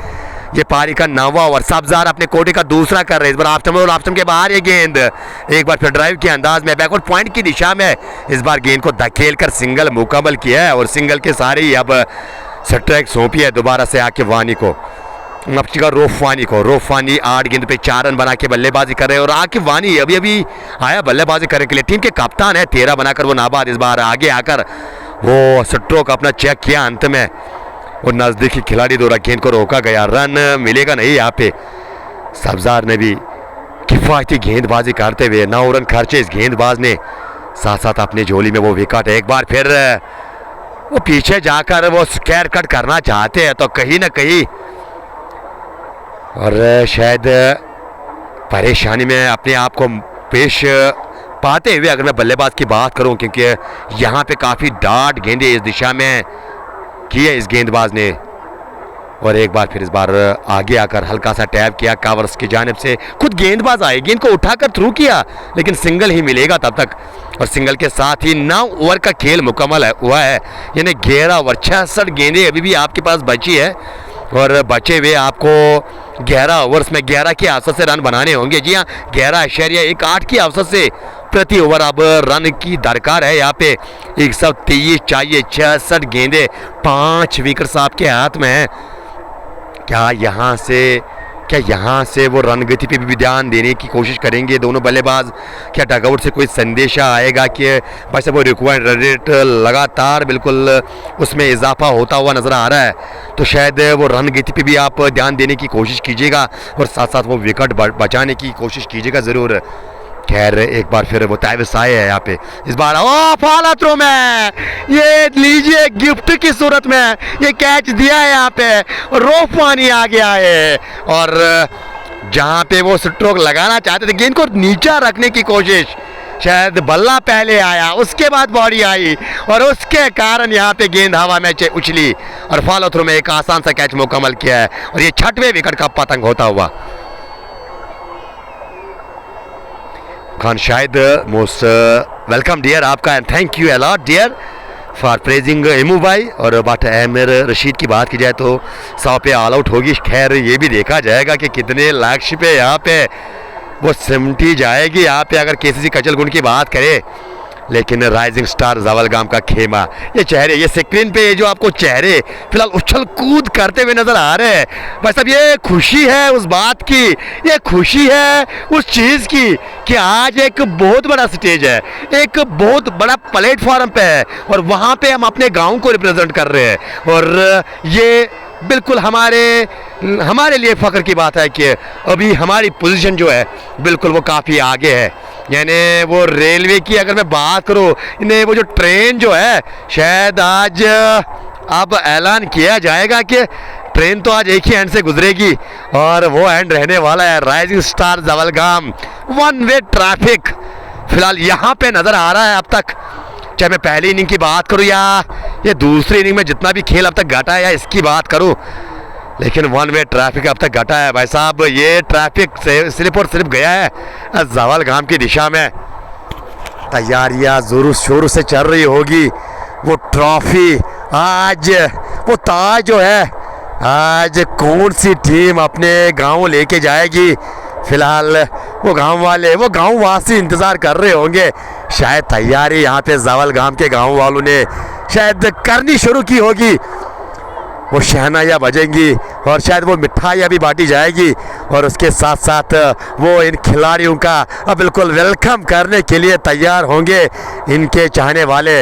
[SPEAKER 1] ये पारी का 9वां ओवर सब्ज़ार अपने कोटे का दूसरा कर रहे हैं। इस बार ऑप्शन के बाहर ये गेंद एक बार फिर ड्राइव के अंदाज में बैकवर्ड पॉइंट की दिशा में इस बार गेंद को धकेल कर सिंगल मुकम्मल किया है और सिंगल के सारे ही अब स्ट्राइक सौंपी है दोबारा से आके वानी को, रोफ वानी 8 गेंद पे 4 रन बना के बल्लेबाजी कर रहे हैं। और आकिब वानी अभी आया बल्लेबाजी करने के लिए, टीम के कप्तान है, 13 बनाकर वो नाबाद इस बार आगे आकर वो स्ट्रोक अपना चेक किया अंत में और नज़दीकी खिलाड़ी द्वारा गेंद को रोका गया, रन मिलेगा नहीं यहाँ पे। सब्ज़ार ने भी किफ़ायती गेंदबाजी करते हुए 9 रन खर्चे इस गेंदबाज ने, साथ साथ अपनी झोली में वो विकेट। एक बार फिर वो पीछे जाकर वो स्क्वायर कट करना चाहते हैं तो कहीं ना कहीं और शायद परेशानी में अपने आप को पेश पाते हुए अगर मैं बल्लेबाज की बात करूं, क्योंकि यहाँ पे काफ़ी डार्ट गेंदे इस दिशा में की है इस गेंदबाज ने। और एक बार फिर इस बार आगे आकर हल्का सा टैप किया कवर्स की जानिब से, खुद गेंदबाज आए, गेंद को उठाकर थ्रू किया लेकिन सिंगल ही मिलेगा तब तक। और सिंगल के साथ ही 9 ओवर का खेल मुकम्मल हुआ है, यानी 11 ओवर 66 गेंदें अभी भी आपके पास बची है और बचे हुए आपको 11 ओवर्स में 11 की औसत से रन बनाने होंगे। जी हाँ 11.18 की औसत से प्रति ओवर अब रन की दरकार है यहाँ पे। 123 चाहिए, 66 गेंदे, 5 विकेट्स आपके हाथ में हैं। क्या यहाँ से क्या यहाँ से वो रन गति पे भी ध्यान देने की कोशिश करेंगे दोनों बल्लेबाज? क्या डगआउट से कोई संदेशा आएगा कि भाई साहब वो रिक्वायर्ड रन रेट लगातार बिल्कुल उसमें इजाफा होता हुआ नज़र आ रहा है, तो शायद वो रन गति पे भी आप ध्यान देने की कोशिश कीजिएगा और साथ साथ वो विकेट बचाने की कोशिश कीजिएगा ज़रूर। खैर एक बार फिर वो ताइविस आए हैं यहाँ पे, इस बार ओ फॉलो थ्रू में ये लीजिए गिफ्ट की सूरत में ये कैच दिया है यहाँ पे, रोफ पानी आ गया है और जहाँ पे वो स्ट्रोक लगाना चाहते थे गेंद को नीचा रखने की कोशिश, शायद बल्ला पहले आया उसके बाद बॉडी आई और उसके कारण यहाँ पे गेंद हवा में उछली और फॉलो थ्रू में एक आसान सा कैच मुकम्मल किया है और ये 6वें विकेट का पतंग होता हुआ। Khan Shahid most welcome dear आपका and thank you a lot dear for praising एमू भाई। और बात आमिर रशीद की बात की जाए तो 100 पे ऑल आउट होगी। खैर ये भी देखा जाएगा कि कितने लक्ष्य पे यहाँ पे वो सिमटी जाएगी यहाँ पे अगर केसीसी कचलगुंड की बात करें। लेकिन राइजिंग स्टार जवलगाम का खेमा, ये चेहरे, ये स्क्रीन पे ये जो आपको चेहरे फिलहाल उछल कूद करते हुए नजर आ रहे हैं, बस अब ये खुशी है उस बात की, ये खुशी है उस चीज़ की कि आज एक बहुत बड़ा स्टेज है, एक बहुत बड़ा प्लेटफॉर्म पे है और वहाँ पे हम अपने गांव को रिप्रेजेंट कर रहे हैं और ये बिल्कुल हमारे लिए फ़ख्र की बात है कि अभी हमारी पोजीशन जो है बिल्कुल वो काफ़ी आगे है। यानी वो रेलवे की अगर मैं बात करूँ, इन्हें वो जो ट्रेन जो है शायद आज अब ऐलान किया जाएगा कि ट्रेन तो आज एक ही एंड से गुजरेगी और वो एंड रहने वाला है राइजिंग स्टार जवलगाम। 1 वे ट्रैफिक फिलहाल यहाँ पे नज़र आ रहा है अब तक, चाहे मैं पहली इनिंग की बात करूं या ये दूसरी इनिंग में जितना भी खेल अब तक घटा है या इसकी बात करूं, लेकिन 1 वे ट्रैफिक अब तक घटा है भाई साहब। ये ट्रैफिक सिर्फ और सिर्फ गया है जवलगाम की दिशा में। तैयारियां जोरों शोरों से चल रही होगी। वो ट्रॉफी आज, वो ताज जो है आज कौन सी टीम अपने गांव लेके जाएगी? फिलहाल वो गांव वाले, वो गांववासी इंतज़ार कर रहे होंगे। शायद तैयारी यहाँ पे जवलगाम के गांव वालों ने शायद करनी शुरू की होगी। वो शहनाइयाँ बजेंगी और शायद वो मिठाइयाँ भी बांटी जाएगी और उसके साथ साथ वो इन खिलाड़ियों का बिल्कुल वेलकम करने के लिए तैयार होंगे इनके चाहने वाले।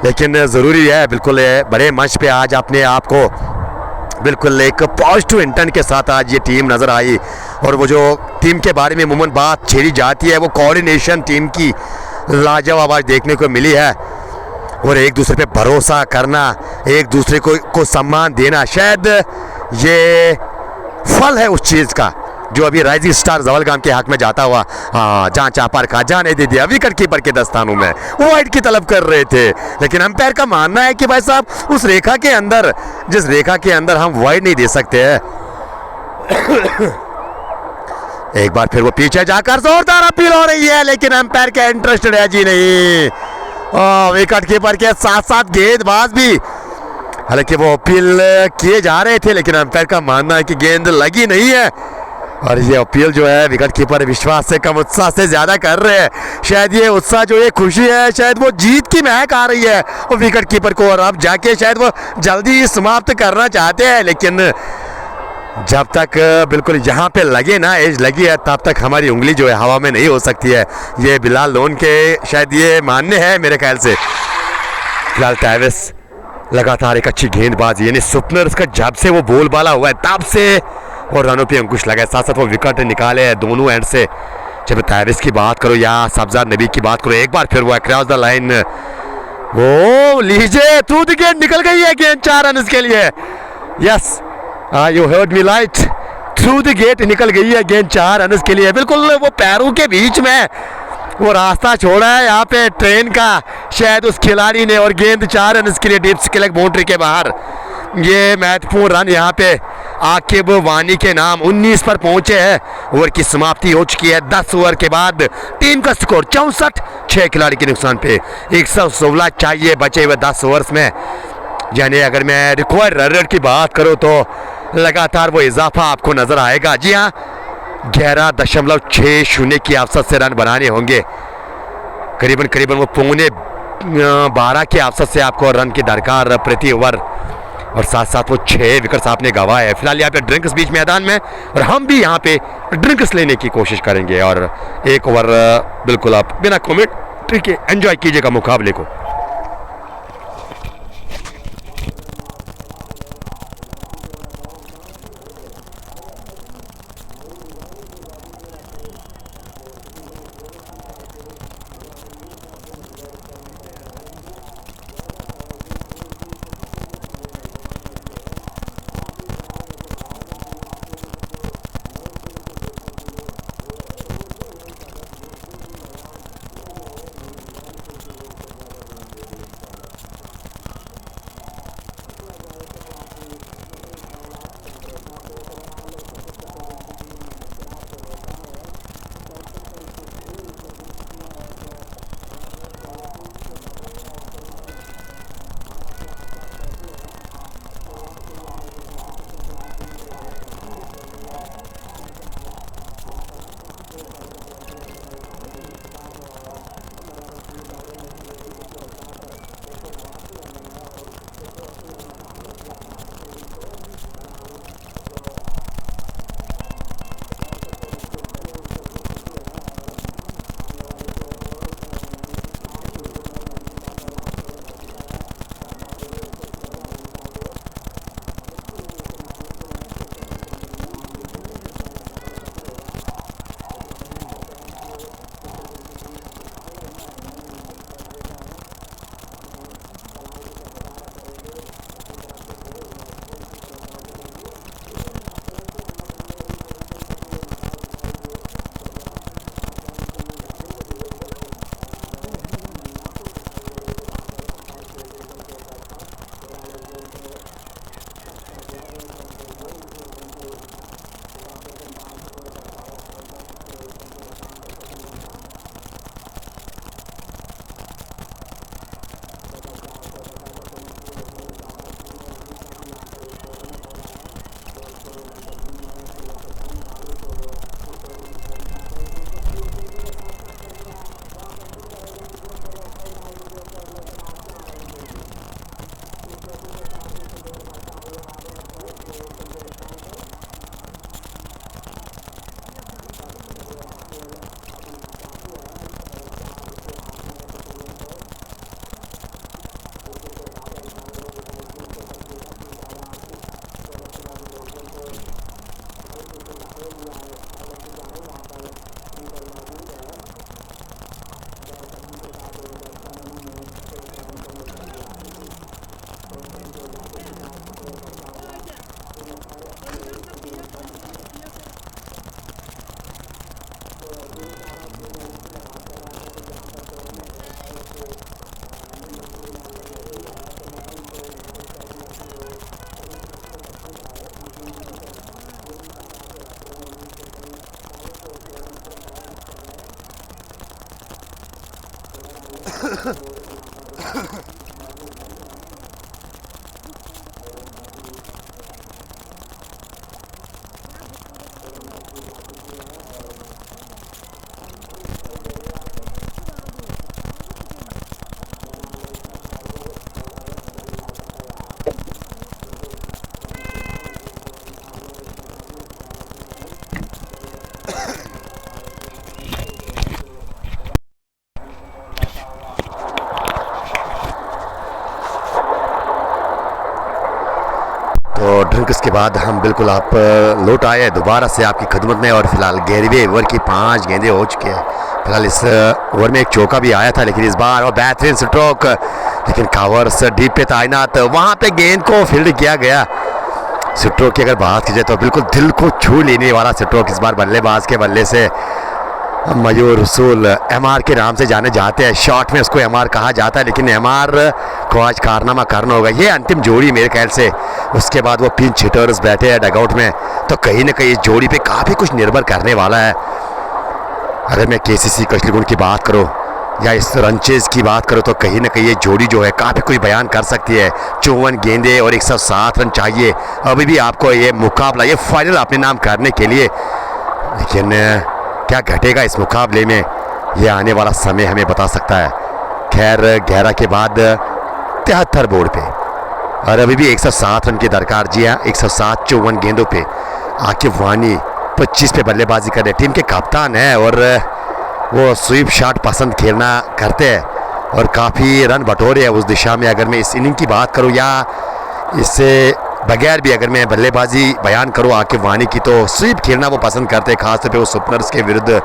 [SPEAKER 1] लेकिन ज़रूरी है बिल्कुल बड़े मंच पे आज अपने आप को बिल्कुल एक पॉजिटिव इंटेंट के साथ आज ये टीम नज़र आई और वो जो टीम के बारे में अमूमन बात छेड़ी जाती है वो कोऑर्डिनेशन टीम की लाजवाब आज देखने को मिली है और एक दूसरे पे भरोसा करना, एक दूसरे को सम्मान देना, शायद ये फल है उस चीज़ का जो अभी राइजिंग स्टार जवलगाम के हक में जाता हुआ जहाँ चापर का जाने दे दिया विकेट कीपर के दस्तानों में वाइड की तलब कर रहे थे। लेकिन अंपायर का मानना है कि भाई साहब उस रेखा के अंदर, जिस रेखा के अंदर हम वाइड नहीं दे सकते हैं। एक बार फिर वो पीछे जाकर जोरदार अपील हो रही है लेकिन अंपायर का इंटरेस्टेड है जी नहीं। विकेट कीपर के साथ साथ गेंदबाज भी, हालांकि वो अपील किए जा रहे थे लेकिन अंपायर का मानना है कि गेंद लगी नहीं है और ये अपील जो है विकेट कीपर विश्वास से कम उत्साह से ज़्यादा कर रहे हैं। शायद ये उत्साह जो ये खुशी है शायद वो जीत की महक आ रही है और विकेट कीपर को और अब जाके शायद वो जल्दी समाप्त करना चाहते हैं। लेकिन जब तक बिल्कुल यहाँ पे लगे ना, एज लगी है, तब तक हमारी उंगली जो है हवा में नहीं हो सकती है। ये बिलाल लोन के शायद ये मानने हैं मेरे ख्याल से। फिलहाल टाइविस लगातार एक अच्छी गेंदबाजी, यानी सुपनर्स का जब से वो बोल बाला हुआ है तब से और रनों पे अंकुश लगा है, साथ साथ वो विकेट निकाले हैं दोनों एंड से। जब टाइविस की बात करो या सब्जार नबी की बात करो, एक बार फिर वो अक्रॉस द लाइन, वो लीजिए थ्रू द गेट निकल गई है गेंद 4 रन के लिए। Yes you heard me right, through the gate निकल गई है गेंद 4 रन के लिए। बिल्कुल वो पैरों के बीच में वो रास्ता छोड़ा है यहाँ पे ट्रेन का शायद उस खिलाड़ी ने और गेंद 4 रन के लिए डीप स्किलक बाउंड्री के बाहर। ये महत्वपूर्ण रन यहाँ पे आकिब वानी के नाम 19 पर पहुंचे हैं। ओवर की समाप्ति हो चुकी है। 10 ओवर के बाद टीम का स्कोर 64, 6 खिलाड़ी के नुकसान पे 116 चाहिए बचे हुए 10 ओवर्स में। यानी अगर मैं रिक्वायर्ड रन रेट की बात करूँ तो लगातार वो इजाफा आपको नजर आएगा। जी हाँ, 11.60 की औसत से रन बनाने होंगे। करीबन वो 11:15 के औसत से आपको रन की दरकार प्रति ओवर और साथ साथ वो 6 विकेट्स आपने गंवाए हैं। फिलहाल यहाँ पे ड्रिंक्स बीच मैदान में और हम भी यहाँ पे ड्रिंक्स लेने की कोशिश करेंगे और एक ओवर बिल्कुल आप बिना कमेंट के एंजॉय कीजिएगा मुकाबले को। तो ड्रिंक्स के बाद हम बिल्कुल आप लौट आए दोबारा से आपकी खिदमत में और फिलहाल 11वें ओवर की 5 गेंदें हो चुकी हैं। फिलहाल इस ओवर में एक चौका भी आया था, लेकिन इस बार और बेहतरीन स्ट्रोक, लेकिन कवर्स डीप पे तैनात, वहाँ पे गेंद को फील्ड किया गया। स्ट्रोक की अगर बात की जाए तो बिल्कुल दिल को छू लेने वाला स्ट्रोक इस बार बल्लेबाज के बल्ले से। मयूर रसूल एमआर के नाम से जाने जाते हैं, शॉट में उसको एमआर कहा जाता है, लेकिन एमआर को आज कारनामा करना होगा। ये अंतिम जोड़ी मेरे ख्याल से, उसके बाद वो पिंच हिटर्स बैठे हैं डगआउट में, तो कहीं ना कहीं इस जोड़ी पे काफ़ी कुछ निर्भर करने वाला है। अगर मैं केसीसी कशलीगुंड की बात करूँ या इस रनचेज की बात करो तो कहीं ना कहीं ये जोड़ी जो है काफ़ी कोई बयान कर सकती है। 54 गेंदे और 107 रन चाहिए अभी भी आपको ये मुकाबला, ये फाइनल अपने नाम करने के लिए। लेकिन क्या घटेगा इस मुकाबले में, ये आने वाला समय हमें बता सकता है। खैर 11 के बाद 73 बोर्ड पे और अभी भी 107 रन की दरकार। जी हाँ, 107 54 गेंदों पे आकिब वानी 25 पे बल्लेबाजी कर रहे। टीम के कप्तान है और वो स्वीप शॉट पसंद खेलना करते हैं और काफ़ी रन बटोरे हैं उस दिशा में। अगर मैं इस इनिंग की बात करूँ या इससे बगैर भी अगर मैं बल्लेबाजी बयान करूँ आकिब वानी की, तो स्वीप खेलना वो पसंद करते हैं, खासतौर पे वो सुपनर्स के विरुद्ध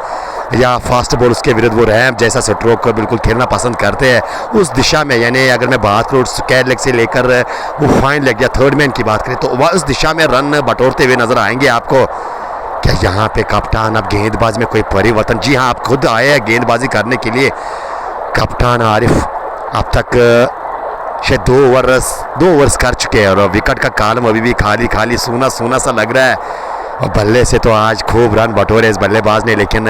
[SPEAKER 1] या फास्ट बॉल्स के विरुद्ध वो रैम्प जैसा स्ट्रोक बिल्कुल खेलना पसंद करते हैं उस दिशा में। यानी अगर मैं बात करूँ स्क्वायर लेग से लेकर वो फाइन लेग या थर्ड मैन की बात करें तो वह उस दिशा में रन बटोरते हुए नजर आएंगे आपको। क्या यहाँ पे कप्तान अब गेंदबाज में कोई परिवर्तन? जी हाँ, आप खुद आए हैं गेंदबाजी करने के लिए। कप्तान आरिफ अब तक शायद 2 ओवर्स कर चुके हैं और विकेट का कॉलम अभी भी खाली खाली सूना सूना सा लग रहा है। और बल्ले से तो आज खूब रन बटोरे इस बल्लेबाज ने, लेकिन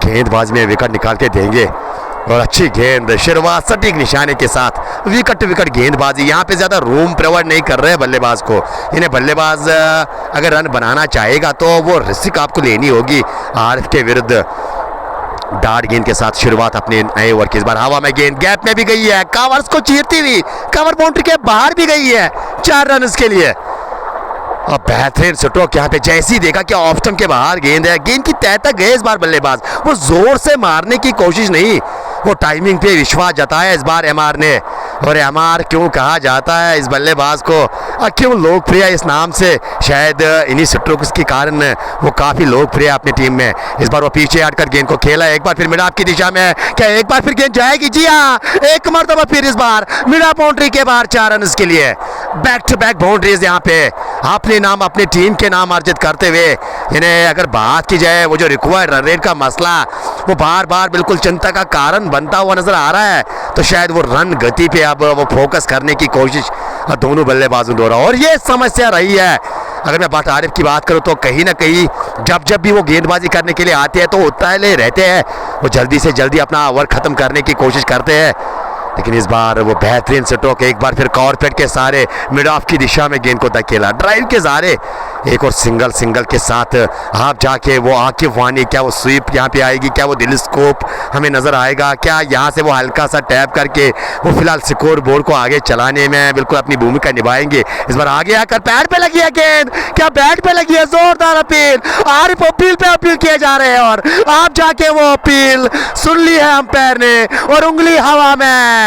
[SPEAKER 1] गेंदबाज में विकेट निकाल के देंगे। और अच्छी गेंद, शुरुआत सटीक निशाने के साथ, विकेट टू विकेट गेंदबाजी। यहाँ पे ज़्यादा रूम प्रोवाइड नहीं कर रहे हैं बल्लेबाज को। इन्हें बल्लेबाज अगर रन बनाना चाहेगा तो वो रिस्क आपको लेनी होगी आरिफ के विरुद्ध। डार्ट गेंद के साथ शुरुआत अपने नए ओवर की। इस बार हवा में गेंद गैप में भी गई है, कवर्स को चीरती हुई, कवर बाउंड्री के बाहर भी गई है। 4 रन के लिए। और बेहतरीन स्ट्रोक यहाँ पे, जैसे ही देखा कि ऑफ स्टंप के बाहर गेंद है, गेंद की तह तक गए इस बार बल्लेबाज। वो जोर से मारने की कोशिश नहीं, वो टाइमिंग पे विश्वास जताया इस बार एमआर ने। और एमआर क्यों कहा जाता है इस बल्लेबाज को, क्यों लोकप्रिय इस नाम से? शायद इन्हीं स्ट्रोक्स के कारण वो काफ़ी लोकप्रिय अपनी टीम में। इस बार वो पीछे हटकर गेंद को खेला, एक बार फिर मिड ऑफ की दिशा में। क्या एक बार फिर गेंद जाएगी? जी हाँ, एक मरतबा फिर इस बार मिड ऑफ बाउंड्री के बाहर 4 रन के लिए। बैक टू बैक बाउंड्रीज यहाँ पे अपने नाम अपनी टीम के नाम अर्जित करते हुए। इन्हें अगर बात की जाए वो जो रिक्वायर्ड रन रेट का मसला वो बार बार बिल्कुल चिंता का कारण बनता हुआ नजर आ रहा है, तो शायद वो रन गति पे अब वो फोकस करने की कोशिश दोनों बल्लेबाजों द्वारा। और ये समस्या रही है। अगर मैं बात आरिफ की बात करूं तो कहीं ना कहीं जब भी वो गेंदबाजी करने के लिए आते हैं तो उतावले रहते हैं, वो जल्दी से जल्दी अपना ओवर खत्म करने की कोशिश करते हैं। लेकिन इस बार वो बेहतरीन स्ट्रोक, एक बार फिर कॉर्पेट के सारे मिड ऑफ की दिशा में गेंद को धकेला, ड्राइव के सहारे एक और सिंगल के साथ आप जाके वो आकिब वानी, क्या वो स्वीप यहाँ पे आएगी? क्या वो दिल स्कोप हमें नजर आएगा? क्या यहाँ से वो हल्का सा टैप करके वो फिलहाल स्कोर बोर्ड को आगे चलाने में बिल्कुल अपनी भूमिका निभाएंगे? इस बार आगे आकर पैड पे लगी है गेंद, क्या बैट पे लगी है? जोरदार अपील, आरिफ अपील पे अपील किए जा रहे हैं और आप जाके वो अपील सुन ली है अंपायर ने और उंगली हवा में।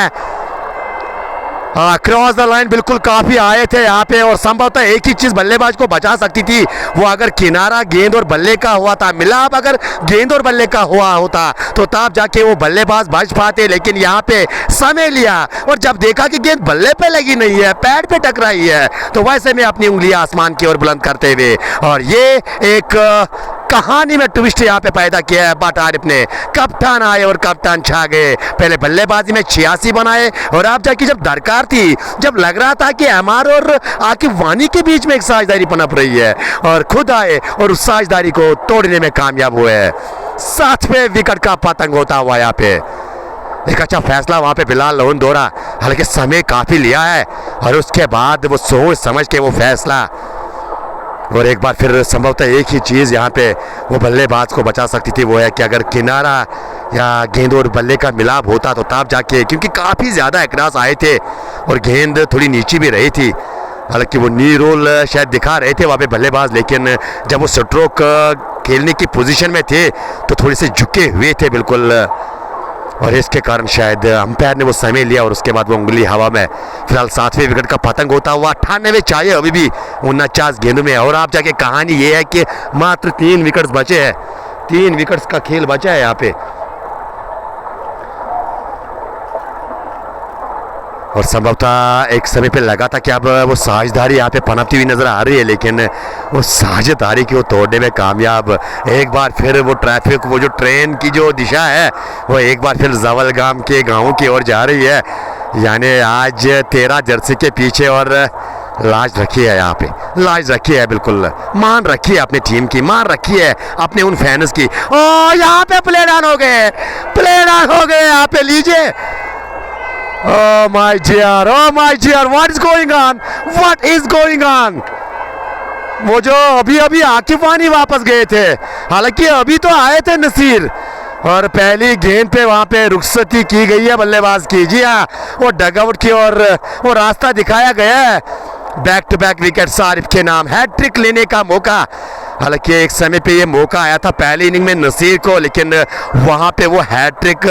[SPEAKER 1] क्रॉस द लाइन बिल्कुल काफी आए थे यहाँ पे और संभवतः एक ही चीज बल्लेबाज को बचा सकती थी, वो अगर किनारा गेंद और बल्ले का हुआ था, मिलाप अगर गेंद और बल्ले का हुआ होता तो तब जाके वो बल्लेबाज बच पाते। लेकिन यहाँ पे समय लिया और जब देखा कि गेंद बल्ले पे लगी नहीं है, पैड पे टकराई है, तो वैसे में अपनी उंगलियां आसमान की ओर बुलंद करते हुए और ये एक कहानी में ट्विस्ट यहाँ पे पैदा किया है बट आरिफ ने। कप्तान आए और कप्तान छा गए। पहले बल्लेबाजी में 86 बनाए और अब जाके जब दरकार थी, जब लग रहा था कि एमआर और आकिब वानी के बीच में एक साझेदारी पनप रही है, और खुद आए और उस साझेदारी को तोड़ने में कामयाब हुए। 7वें विकेट का पतंग होता हुआ यहाँ पे एक अच्छा फैसला वहाँ पे बिलाल लोन दौरा, हालांकि समय काफ़ी लिया है और उसके बाद वो सोच समझ के वो फैसला। और एक बार फिर संभवतः एक ही चीज़ यहाँ पे वो बल्लेबाज को बचा सकती थी, वो है कि अगर किनारा या गेंद और बल्ले का मिलाप होता तो तब जाके, क्योंकि काफ़ी ज़्यादा अक्रॉस आए थे और गेंद थोड़ी नीची भी रही थी, हालांकि वो नी रोल शायद दिखा रहे थे वहाँ पे बल्लेबाज, लेकिन जब वो स्ट्रोक खेलने की पोजीशन में थे तो थोड़े से झुके हुए थे बिल्कुल, और इसके कारण शायद अंपायर ने वो समय लिया और उसके बाद वो उंगली हवा में। फिलहाल 7वें विकेट का पतंग होता हुआ 98 चाहिए अभी भी 49 गेंदों में। और आप जाके कहानी ये है कि मात्र 3 विकेट्स बचे हैं, 3 विकेट्स का खेल बचा है यहाँ पे। और संभवतः एक समय पे लगा था कि अब वो साझेदारी यहाँ पे पनपती हुई नजर आ रही है, लेकिन वो साझेदारी को तोड़ने में कामयाब। एक बार फिर वो ट्रैफिक, वो जो ट्रेन की जो दिशा है वो एक बार फिर जवलगाम के गाँव की ओर जा रही है। यानी आज 13 जर्सी के पीछे और लाज रखी है यहाँ पे, लाज रखी है, बिल्कुल मान रखी है अपनी टीम की, मान रखी है अपने उन फैंस की। ओ यहाँ पे प्ले डाउन हो गए, प्ले डाउन हो गए यहाँ पे, लीजिए। Oh my dear, what is going on? What is going on? वो जो अभी आकिब वानी वापस गए थे, हालांकि अभी तो आए थे नसीर, और पहली गेंद पे वहाँ पे रुखसती की गई है बल्लेबाज की। जी हाँ, वो डगआउट की और वो रास्ता दिखाया गया है। Back to back wicket Arif के नाम, हैट्रिक लेने का मौका। हालांकि एक समय पे ये मौका आया था पहली इनिंग में नसीर को, लेकिन वहाँ पे वो हैट्रिक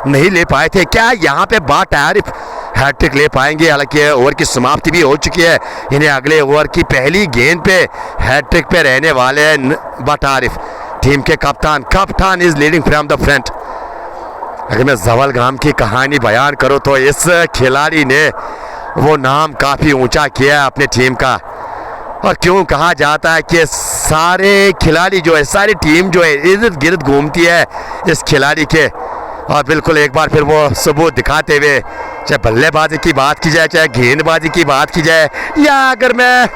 [SPEAKER 1] नहीं ले पाए थे। क्या यहाँ पे बाट आरिफ हैट्रिक ले पाएंगे? हालांकि ओवर की समाप्ति भी हो चुकी है, इन्हें अगले ओवर की पहली गेंद पे हैट्रिक पे रहने वाले हैं बाट आरिफ, टीम के कप्तान is leading from the front. अगर मैं जवल गाम की कहानी बयान करूं तो इस खिलाड़ी ने वो नाम काफ़ी ऊंचा किया है अपने टीम का। और क्यों कहा जाता है कि सारे खिलाड़ी जो है, सारी टीम जो है इर्द गिर्द घूमती है इस खिलाड़ी के। और बिल्कुल एक बार फिर वो सबूत दिखाते हुए, चाहे बल्लेबाजी की बात की जाए, चाहे गेंदबाजी की बात की जाए, या अगर मैं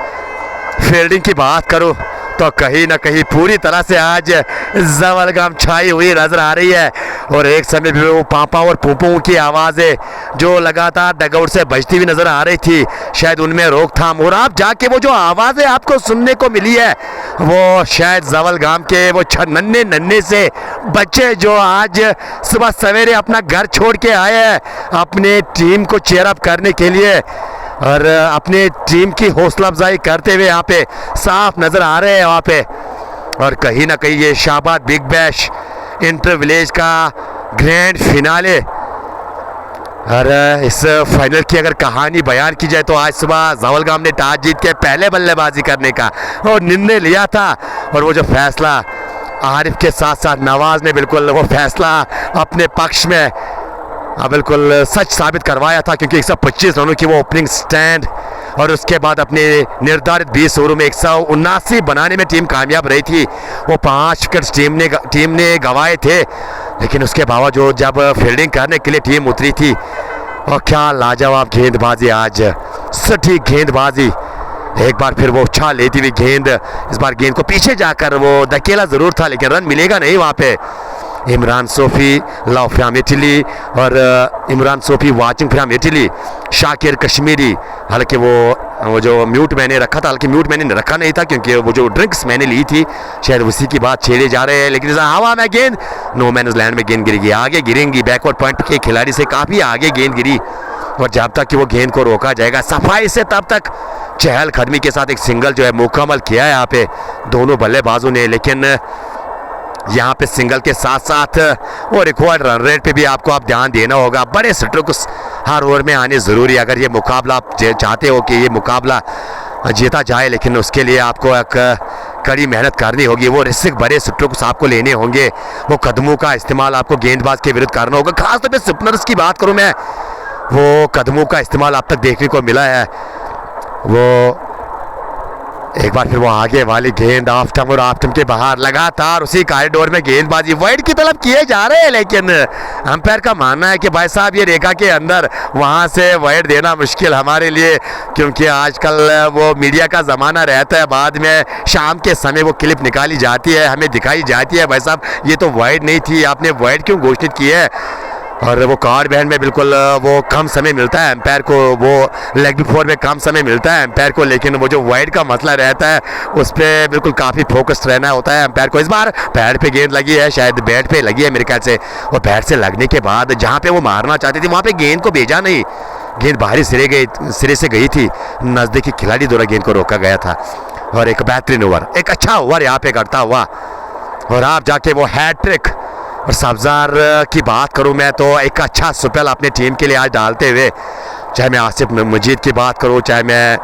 [SPEAKER 1] फील्डिंग की बात करूं तो कहीं ना कहीं पूरी तरह से आज जवल गाम छाई हुई नजर आ रही है। और एक समय भी वो पापा और पुपू की आवाज़ें जो लगातार डगआउट से बजती हुई नजर आ रही थी, शायद उनमें रोकथाम। और आप जाके वो जो आवाज़ें आपको सुनने को मिली है, वो शायद जवल गाम के वो नन्हे नन्हे से बच्चे जो आज सुबह सवेरे अपना घर छोड़ के आए हैं अपने टीम को चीयर अप करने के लिए और अपने टीम की हौसला अफजाई करते हुए यहाँ पे साफ नज़र आ रहे हैं वहाँ पे। और कहीं ना कहीं ये Shahbad big bash inter village का ग्रैंड फिनाले, और इस फाइनल की अगर कहानी बयान की जाए तो आज सुबह जवल गाम ने टॉस जीत के पहले बल्लेबाजी करने का और निर्णय लिया था। और वो जो फैसला आरिफ के साथ साथ नवाज ने बिल्कुल वो फैसला अपने पक्ष में बिल्कुल सच साबित करवाया था, क्योंकि 125 रनों की वो ओपनिंग स्टैंड और उसके बाद अपने निर्धारित 20 ओवरों में 179 बनाने में टीम कामयाब रही थी। वो 5 विकेट टीम ने गंवाए थे, लेकिन उसके बावजूद जब फील्डिंग करने के लिए टीम उतरी थी, और क्या लाजवाब गेंदबाजी, आज सटीक गेंदबाजी। एक बार फिर वो उछाल लेती हुई गेंद, इस बार गेंद को पीछे जाकर वो धकेला ज़रूर था, लेकिन रन मिलेगा नहीं वहाँ पे। Imran Sofi love from Italy और Imran Sofi watching from Italy, Shakir Kashmiri. हालांकि वो जो म्यूट मैंने रखा था, हालांकि म्यूट मैंने रखा नहीं था क्योंकि वो जो ड्रिंक्स मैंने ली थी शायद उसी की बात छेड़े जा रहे हैं, लेकिन इस हवा में गेंद नो मैनर्स लैंड में गेंद गिरेगी, आगे गिरेंगी, बैकवर्ड पॉइंट के खिलाड़ी से काफ़ी आगे गेंद गिरी। और जब तक कि वो गेंद को रोका जाएगा सफाई से, तब तक चहल कदमी के साथ एक सिंगल जो है मुकम्मल किया है यहाँ पे दोनों बल्लेबाजों ने। लेकिन यहाँ पे सिंगल के साथ साथ वो रिकॉर्ड रन रेट पे भी आपको आप ध्यान देना होगा। बड़े स्ट्रोक्स हर ओवर में आने ज़रूरी है अगर ये मुकाबला आप चाहते हो कि ये मुकाबला जीता जाए, लेकिन उसके लिए आपको एक कड़ी मेहनत करनी होगी। वो रिस्क बड़े स्ट्रोक्स आपको लेने होंगे, वो कदमों का इस्तेमाल आपको गेंदबाज के विरुद्ध करना होगा। खासतौर पर स्पिनर्स की बात करूँ मैं, वो कदमों का इस्तेमाल अब तक देखने को मिला है। वो एक बार फिर वो आगे वाली गेंद ऑफ स्टंप और ऑफ स्टंप के बाहर लगातार उसी कॉरिडोर में गेंदबाजी वाइड की तरफ किए जा रहे हैं, लेकिन अंपायर का मानना है कि भाई साहब ये रेखा के अंदर वहां से वाइड देना मुश्किल हमारे लिए, क्योंकि आजकल वो मीडिया का ज़माना रहता है, बाद में शाम के समय वो क्लिप निकाली जाती है, हमें दिखाई जाती है भाई साहब ये तो वाइड नहीं थी, आपने वाइड क्यों घोषित की है। और वो कार्ड बैंड में बिल्कुल वो कम समय मिलता है एम्पायर को, वो लेग बिफोर में कम समय मिलता है एम्पायर को, लेकिन वो जो वाइड का मसला रहता है उस पर बिल्कुल काफ़ी फोकस्ड रहना होता है एम्पायर को। इस बार पैड पे गेंद लगी है, शायद बैट पे लगी है मेरे ख्याल से, और बैट से लगने के बाद जहाँ पे वो मारना चाहती थी वहाँ पे गेंद को भेजा नहीं, गेंद बाहरी सिरे से गई थी, नज़दीकी खिलाड़ी द्वारा गेंद को रोका गया था। और एक बेहतरीन ओवर, एक अच्छा ओवर यहाँ पे करता हुआ, और आप जाके वो हैट्रिक। और सब्ज़ार की बात करूं मैं तो एक अच्छा स्पेल अपने टीम के लिए आज डालते हुए, चाहे मैं आसिफ मजीद की बात करूं, चाहे मैं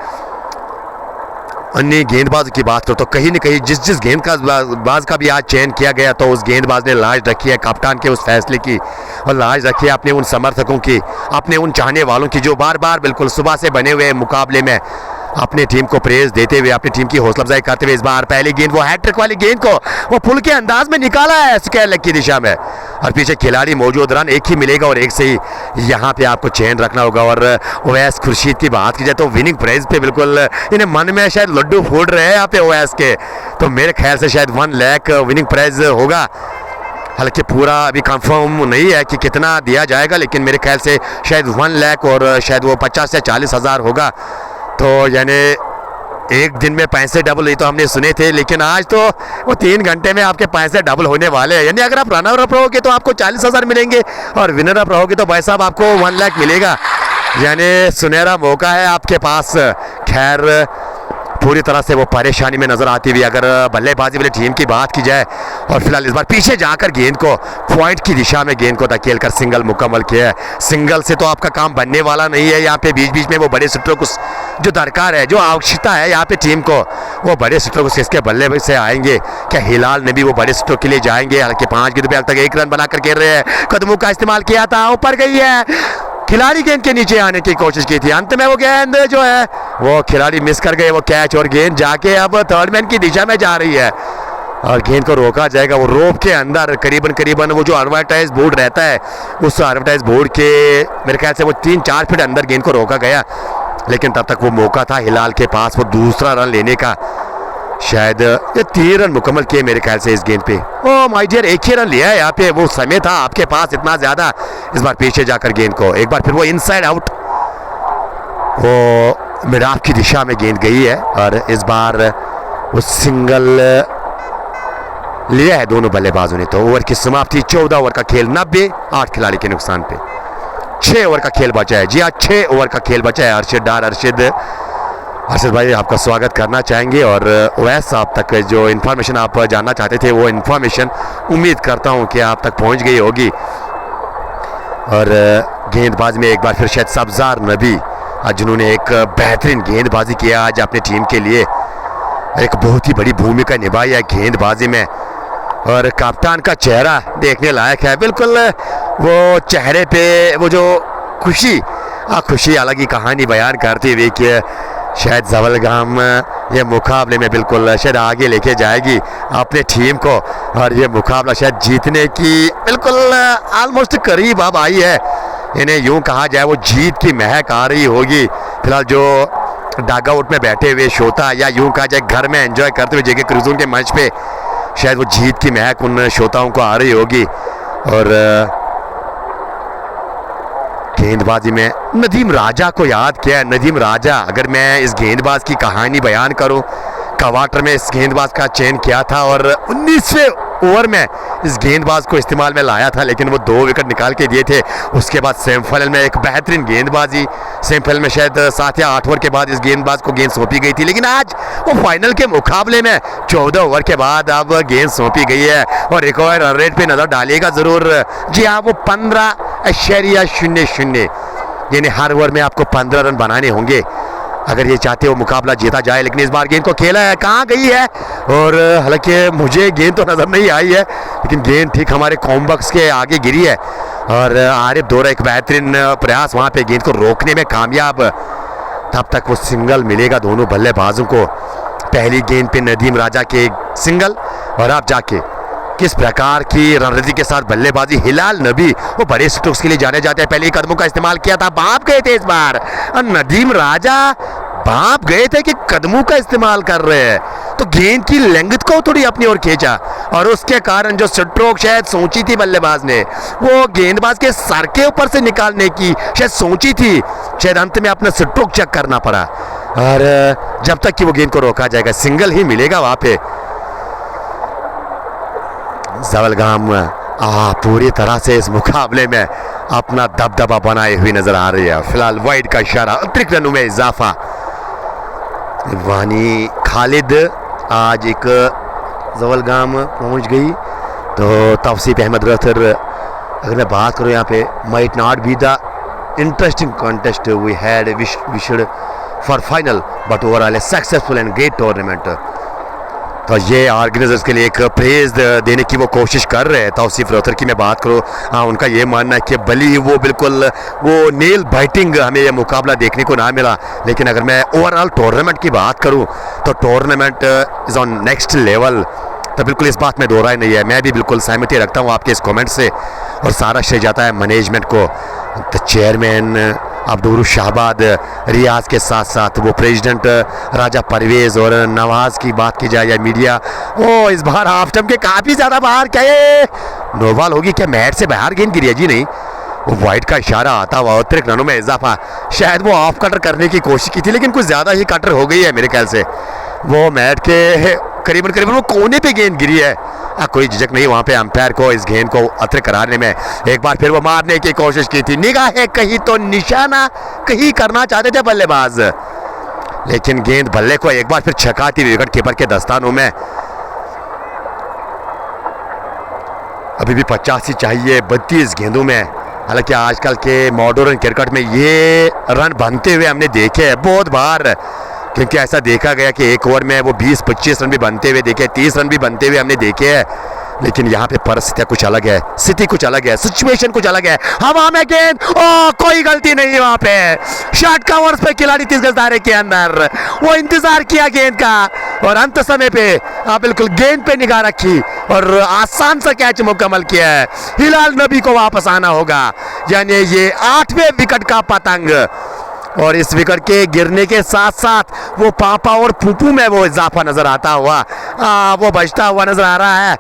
[SPEAKER 1] अन्य गेंदबाज की बात करूं, तो कहीं न कहीं जिस गेंदबाज का भी आज चयन किया गया तो उस गेंदबाज ने लाज रखी है कप्तान के उस फैसले की, और लाज रखी है अपने उन समर्थकों की, अपने उन चाहने वालों की जो बार बार बिल्कुल सुबह से बने हुए मुकाबले में अपने टीम को प्रेज देते हुए, अपनी टीम की हौसला अफजाई करते हुए इस बार पहली गेंद वो हैट्रिक वाली गेंद को वो फुल के अंदाज में निकाला है स्क्वायर लेग की दिशा में, और पीछे खिलाड़ी मौजूद, रन एक ही मिलेगा और एक से ही यहाँ पे आपको चयन रखना होगा। और ओवैस खुर्शीद की बात की जाए तो विनिंग प्राइज पे बिल्कुल इन्हें मन में शायद लड्डू फूट रहे हैं यहाँ पे ओवैस के, तो मेरे ख्याल से शायद 1 लाख विनिंग प्राइज होगा। हालांकि पूरा अभी कंफर्म नहीं है कि कितना दिया जाएगा, लेकिन मेरे ख्याल से शायद 1 लाख और शायद वो 50 से 40 हज़ार होगा। तो यानी एक दिन में पैसे डबल हुई तो हमने सुने थे, लेकिन आज तो वो 3 घंटे में आपके पैसे डबल होने वाले हैं। यानी अगर आप रनर अप रहोगे तो आपको 40,000 मिलेंगे और विनर अप रहोगे तो भाई साहब आपको 1 लाख मिलेगा। यानी सुनहरा मौका है आपके पास। खैर पूरी तरह से वो परेशानी में नजर आती हुई अगर बल्लेबाजी वाली टीम की बात की जाए, और फिलहाल इस बार पीछे जाकर गेंद को पॉइंट की दिशा में गेंद को धकेल कर सिंगल मुकम्मल किया है। सिंगल से तो आपका काम बनने वाला नहीं है। यहाँ पे बीच बीच में वो बड़े स्ट्रोक जो दरकार है, जो आवश्यकता है यहाँ पे टीम को, वो बड़े स्ट्रोक किसके बल्ले से आएंगे। क्या हिलाल ने भी वो बड़े स्ट्रोक के लिए जाएंगे? हालांकि 5 गेंद पे अब तक 1 रन बनाकर खेल रहे हैं। कदमों का इस्तेमाल किया था, ऊपर गई है, खिलाड़ी गेंद के नीचे आने की कोशिश की थी, अंत में वो गेंद जो है वो खिलाड़ी मिस कर गए वो कैच, और गेंद जाके अब थर्ड मैन की दिशा में जा रही है और गेंद को रोका जाएगा। वो रोप के अंदर करीबन वो जो एडवर्टाइज बोर्ड रहता है, उस एडवर्टाइज बोर्ड के मेरे ख्याल से वो 3-4 फीट अंदर गेंद को रोका गया, लेकिन तब तक वो मौका था हिलाल के पास वो दूसरा रन लेने का। शायद ये 3 रन मुकम्मल किए मेरे ख्याल से इस गेंद पे। ओ माय डियर, 1 ही रन लिया है यहाँ पे, वो समय था आपके पास इतना ज्यादा। इस बार पीछे जाकर गेंद को एक बार फिर वो इनसाइड आउट, वो मिडाफ की दिशा में गेंद गई है और इस बार वो सिंगल लिया है दोनों बल्लेबाजों ने। तो ओवर की समाप्ति, 14 ओवर का खेल 90, 8 खिलाड़ी के नुकसान पे 6 ओवर का खेल बचा है। जी हाँ, 6 ओवर का खेल बचा है। अर्शद डार, अर्शद भाई आपका स्वागत करना चाहेंगे और वैसे आप तक जो इन्फॉर्मेशन आप जानना चाहते थे वो इन्फॉर्मेशन उम्मीद करता हूं कि आप तक पहुंच गई होगी। और गेंदबाज में एक बार फिर शायद सब्जार नबी, जिन्होंने एक बेहतरीन गेंदबाजी किया आज अपनी टीम के लिए, एक बहुत ही बड़ी भूमिका निभाई है गेंदबाजी में। और कप्तान का चेहरा देखने लायक है, बिल्कुल वो चेहरे पे वो जो खुशी अलग ही कहानी बयान करती हुई कि शायद जवलगाम ये मुकाबले में बिल्कुल शायद आगे लेके जाएगी अपने टीम को, और ये मुकाबला शायद जीतने की बिल्कुल ऑलमोस्ट करीब अब आई है। इन्हें यूं कहा जाए वो जीत की महक आ रही होगी। फिलहाल जो डग आउट में बैठे हुए श्रोता, या यूं कहा जाए घर में एंजॉय करते हुए जेके क्रूजन के मंच पे, शायद वो जीत की महक उन श्रोताओं को आ रही होगी। और गेंदबाजी में नदीम राजा को याद किया है। नदीम राजा, अगर मैं इस गेंदबाज की कहानी बयान करूं, कवाटर में इस गेंदबाज का चयन किया था और 19वें ओवर में इस गेंदबाज को इस्तेमाल में लाया था, लेकिन वो 2 विकेट निकाल के दिए थे। उसके बाद सेमीफाइनल में एक बेहतरीन गेंदबाजी, सेमीफाइनल में शायद 7 या 8 ओवर के बाद इस गेंदबाज को गेंद सौंपी गई थी, लेकिन आज वो फाइनल के मुकाबले में 14 ओवर के बाद अब गेंद सौंपी गई है। और एक और रन रेट पे नजर डालिएगा जरूर। जी हाँ, वो 15.00, यानी हर ओवर में आपको 15 रन बनाने होंगे अगर ये चाहते हो मुकाबला जीता जाए। लेकिन इस बार गेंद को खेला है, कहाँ गई है, और हालांकि मुझे गेंद तो नजर नहीं आई है, लेकिन गेंद ठीक हमारे कॉम्बक्स के आगे गिरी है और आरिफ दोरा एक बेहतरीन प्रयास वहां पे गेंद को रोकने में कामयाब। तब तक वो सिंगल मिलेगा दोनों बल्लेबाजों को। पहली गेंद पे नदीम राजा के सिंगल, और अब जाके किस प्रकार की रणनीति के साथ बल्लेबाजी। हिलाल नबी वो बड़े स्ट्रोक्स के लिए जाने जाते हैं, पहले कदमों का इस्तेमाल किया था, भाप गए थे इस बार। और नदीम राजा भाप गए थे कि कदमों का इस्तेमाल कर रहे हैं, तो गेंद की लेंथ को थोड़ी अपनी ओर खींचा और उसके कारण जो स्ट्रोक शायद सोची थी बल्लेबाज ने, वो गेंदबाज के सर के ऊपर से निकालने की शायद सोची थी, शायद अंत में अपना स्ट्रोक चेक करना पड़ा। और जब तक कि वो गेंद को रोका जाएगा, सिंगल ही मिलेगा वहां पे। जवलगाम पूरी तरह से इस मुकाबले में अपना दबदबा बनाए हुई नजर आ रही है। फिलहाल वाइड का इशारा, अतिरिक्त रनों में इजाफा। वानी खालिद आज एक जवलगाम पहुंच गई, तो तौसीफ अहमद रथर, अगर मैं बात करूं यहाँ पे, might not be the interesting contest we had wished for final but overall a successful and great tournament. तो ये ऑर्गेनाइजर्स के लिए एक प्रेज देने की वो कोशिश कर रहे हैं। तौसीफ रथर की मैं बात करूँ, हाँ, उनका ये मानना है कि भली वो बिल्कुल वो नेल बाइटिंग हमें ये मुकाबला देखने को ना मिला, लेकिन अगर मैं ओवरऑल टूर्नामेंट की बात करूँ तो tournament is on next level. तो बिल्कुल इस बात में दो राय नहीं है, मैं भी बिल्कुल सहमति रखता हूँ आपके इस कमेंट से। और सारा श्रेय जाता है मैनेजमेंट को, द चेयरमैन अब्दुल शाहबाद रियाज के साथ साथ वो प्रेसिडेंट राजा परवेज और नवाज की बात की जाए या मीडिया, ओ इस बार हाफ टाइम के काफ़ी ज़्यादा बाहर, क्या ये नोबॉल होगी, क्या मैट से बाहर गेंद गिरी है? जी नहीं, वाइट का इशारा आता हुआ अतिरिक्त रनों में इजाफा। शायद वो ऑफ कटर करने की कोशिश की थी, लेकिन कुछ ज़्यादा ही कटर हो गई है मेरे ख्याल से। वो मैट के करीबन करीबन वो कोने पे गेंद गिरी है। कोई झिझक नहीं वहाँ पे अंपायर को इस गेंद को अतिरिक्त कराने में। एक बार फिर वो मारने की कोशिश की थी, निगाहें कहीं तो निशाना कहीं करना चाहते थे बल्लेबाज, लेकिन गेंद बल्ले को एक बार फिर छकाती विकेट कीपर के दस्तानों में। अभी भी 85 चाहिए 32 गेंदों में। हालांकि आजकल के मॉडर्न क्रिकेट में ये रन बनते हुए हमने देखे हैं बहुत बार, क्योंकि ऐसा देखा गया कि एक ओवर में वो 20-25 रन भी बनते हुए देखे, 30 रन भी बनते हुए हमने देखे हैं। लेकिन यहाँ पे परिस्थितियाँ कुछ अलग है, स्थिति कुछ अलग है, सिचुएशन कुछ अलग है। हवा में गेंद, कोई गलती नहीं वहाँ पे। शॉर्ट कवर्स पे खिलाड़ी 30 गज दायरे के अंदर, वो इंतजार किया गेंद का और अंत समय पे बिल्कुल गेंद पे निगाह रखी और आसान सा कैच मुकम्मल किया है। हिलाल नबी को वापस आना होगा, यानी ये 8वें विकेट का पतंग, और इस विकेट के गिरने के साथ साथ वो पापा और फूफू में वो इजाफा नजर आता हुआ, वो बचता हुआ नजर आ रहा है।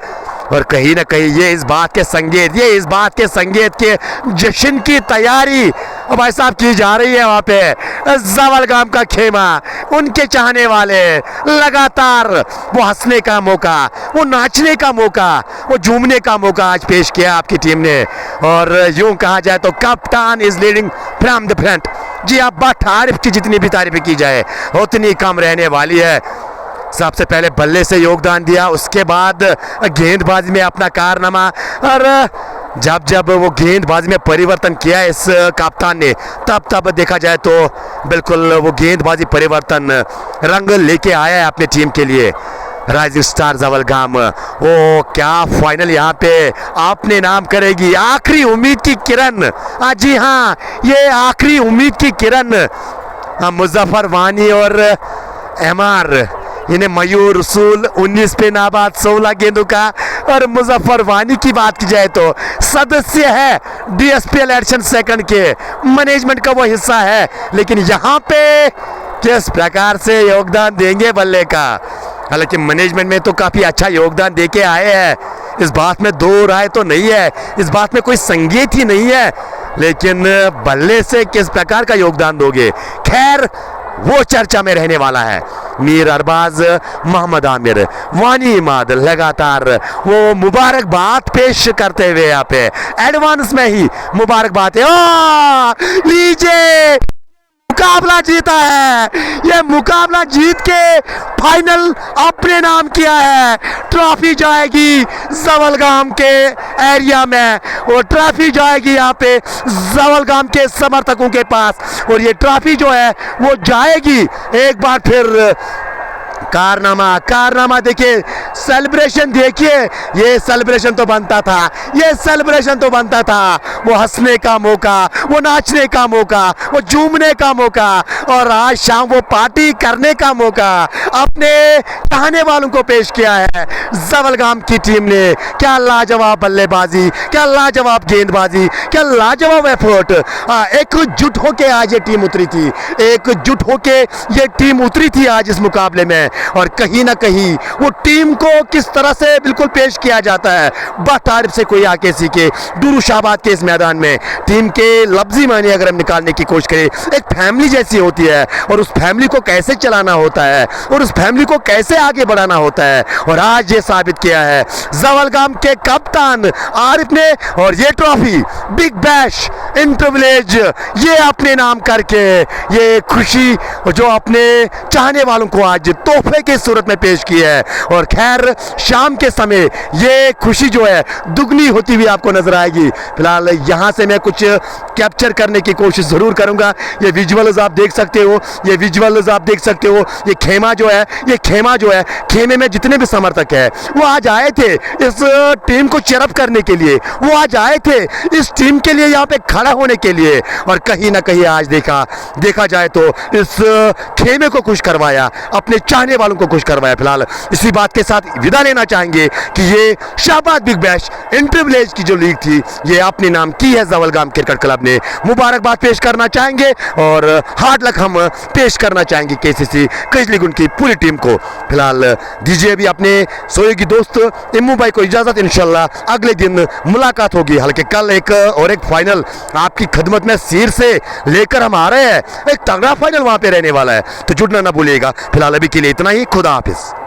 [SPEAKER 1] और कहीं ना कहीं ये इस बात के संकेत के जश्न की तैयारी भाई साहब की जा रही है। वहाँ पे जवलगाम का खेमा, उनके चाहने वाले लगातार वो हंसने का मौका, वो नाचने का मौका, वो झूमने का मौका आज पेश किया आपकी टीम ने। और यूं कहा जाए तो कप्तान is leading from the front. जी आप तारीफ की जितनी भी तारीफ की जाए उतनी कम रहने वाली है। सबसे पहले बल्ले से योगदान दिया, उसके बाद गेंदबाजी में अपना कारनामा, और जब वो गेंदबाजी में परिवर्तन किया इस कप्तान ने, तब देखा जाए तो बिल्कुल वो गेंदबाजी परिवर्तन रंग लेके आया है अपनी टीम के लिए। राइजिंग स्टार जवलगाम, ओ क्या फाइनल यहाँ पे आपने नाम करेगी। आखिरी उम्मीद की किरण, जी हाँ ये आखिरी उम्मीद की किरण मुजफ्फर वानी और एमआर, इन्हें मयूर रसूल 19 पे नाबाद 16 गेंदों का। और मुजफ्फर वानी की बात की जाए तो सदस्य है डीएसपीएल एडिशन सेकंड के, मैनेजमेंट का वो हिस्सा है, लेकिन यहाँ पे किस प्रकार से योगदान देंगे बल्ले का। हालांकि मैनेजमेंट में तो काफ़ी अच्छा योगदान देके आए हैं, इस बात में दो राय तो नहीं है, इस बात में कोई संगीत ही नहीं है, लेकिन बल्ले से किस प्रकार का योगदान दोगे, खैर वो चर्चा में रहने वाला है। मीर अरबाज, मोहम्मद आमिर, वानी इमाद लगातार वो मुबारकबाद पेश करते हुए यहाँ पे एडवांस में ही मुबारकबाद है। लीजिए मुकाबला जीता है, ये मुकाबला जीत के फाइनल अपने नाम किया है। ट्रॉफी जाएगी जवलगाम के एरिया में, और ट्रॉफी जाएगी यहाँ पे जवलगाम के समर्थकों के पास, और ये ट्रॉफी जो है वो जाएगी एक बार फिर कारनामा देखिए, सेलिब्रेशन देखिए, ये सेलिब्रेशन तो बनता था, ये सेलिब्रेशन तो बनता था। वो हंसने का मौका, वो नाचने का मौका, वो झूमने का मौका, और आज शाम वो पार्टी करने का मौका अपने चाहने वालों को पेश किया है जवलगाम की टीम ने। क्या लाजवाब बल्लेबाजी, क्या लाजवाब गेंदबाजी, क्या लाजवाब एफर्ट। एकजुट होके आज ये टीम उतरी थी, एकजुट होके ये टीम उतरी थी आज इस मुकाबले में। और कहीं ना कहीं वो टीम को किस तरह से बिल्कुल पेश किया जाता है, तारीफ से कोई आके सीखे। दुरुशाबाद के इस मैदान में टीम के लफ्जी माने अगर हम निकालने की कोशिश करें, एक फैमिली जैसी होती है, और उस फैमिली को कैसे चलाना होता है और उस फैमिली को कैसे आगे बढ़ाना होता है, और आज ये साबित किया है जवलगाम के कप्तान आरिफ ने। और ये trophy big bash inter village ये अपने नाम करके ये खुशी जो अपने चाहने वालों को आज तोहफे की सूरत में पेश की है। और खैर शाम के समय ये खुशी जो है दुगनी होती हुई आपको नजर आएगी। फिलहाल यहाँ से मैं कुछ कैप्चर करने की कोशिश जरूर करूंगा। ये विजुअल्स आप देख सकते हो, ये विजुअल्स आप देख सकते हो। ये खेमा जो है, ये खेमा जो है, खेमे में जितने भी समर्थक है वो आज आए थे इस टीम को चेयरअप करने के लिए, वो आज आए थे इस टीम के लिए यहाँ पे खड़ा होने के लिए। और कहीं ना कहीं आज देखा जाए तो इस खेमे को खुश करवाया, अपने चाहने वालों को खुश करवाया। फिलहाल इसी बात के साथ विदा लेना चाहेंगे कि ये Shahbad big bash inter village की जो लीग थी ये अपने नाम की है जवलगाम क्रिकेट क्लब ने। मुबारकबाद पेश करना चाहेंगे और हार्ड लक हम पेश करना चाहेंगे केसीसी क्रिकेट लीग उनकी पूरी टीम को। फिलहाल दीजिए भी अपने सोएगी दोस्त इम्मू भाई को इजाजत, इंशाल्लाह अगले दिन मुलाकात होगी। हल्के कल एक और एक फाइनल आपकी खिदमत में सिर से लेकर हम आ रहे हैं, एक तगड़ा फाइनल वहां पे रहने वाला है, तो जुड़ना ना भूलिएगा। फिलहाल अभी के लिए इतना ही, खुदा हाफिज।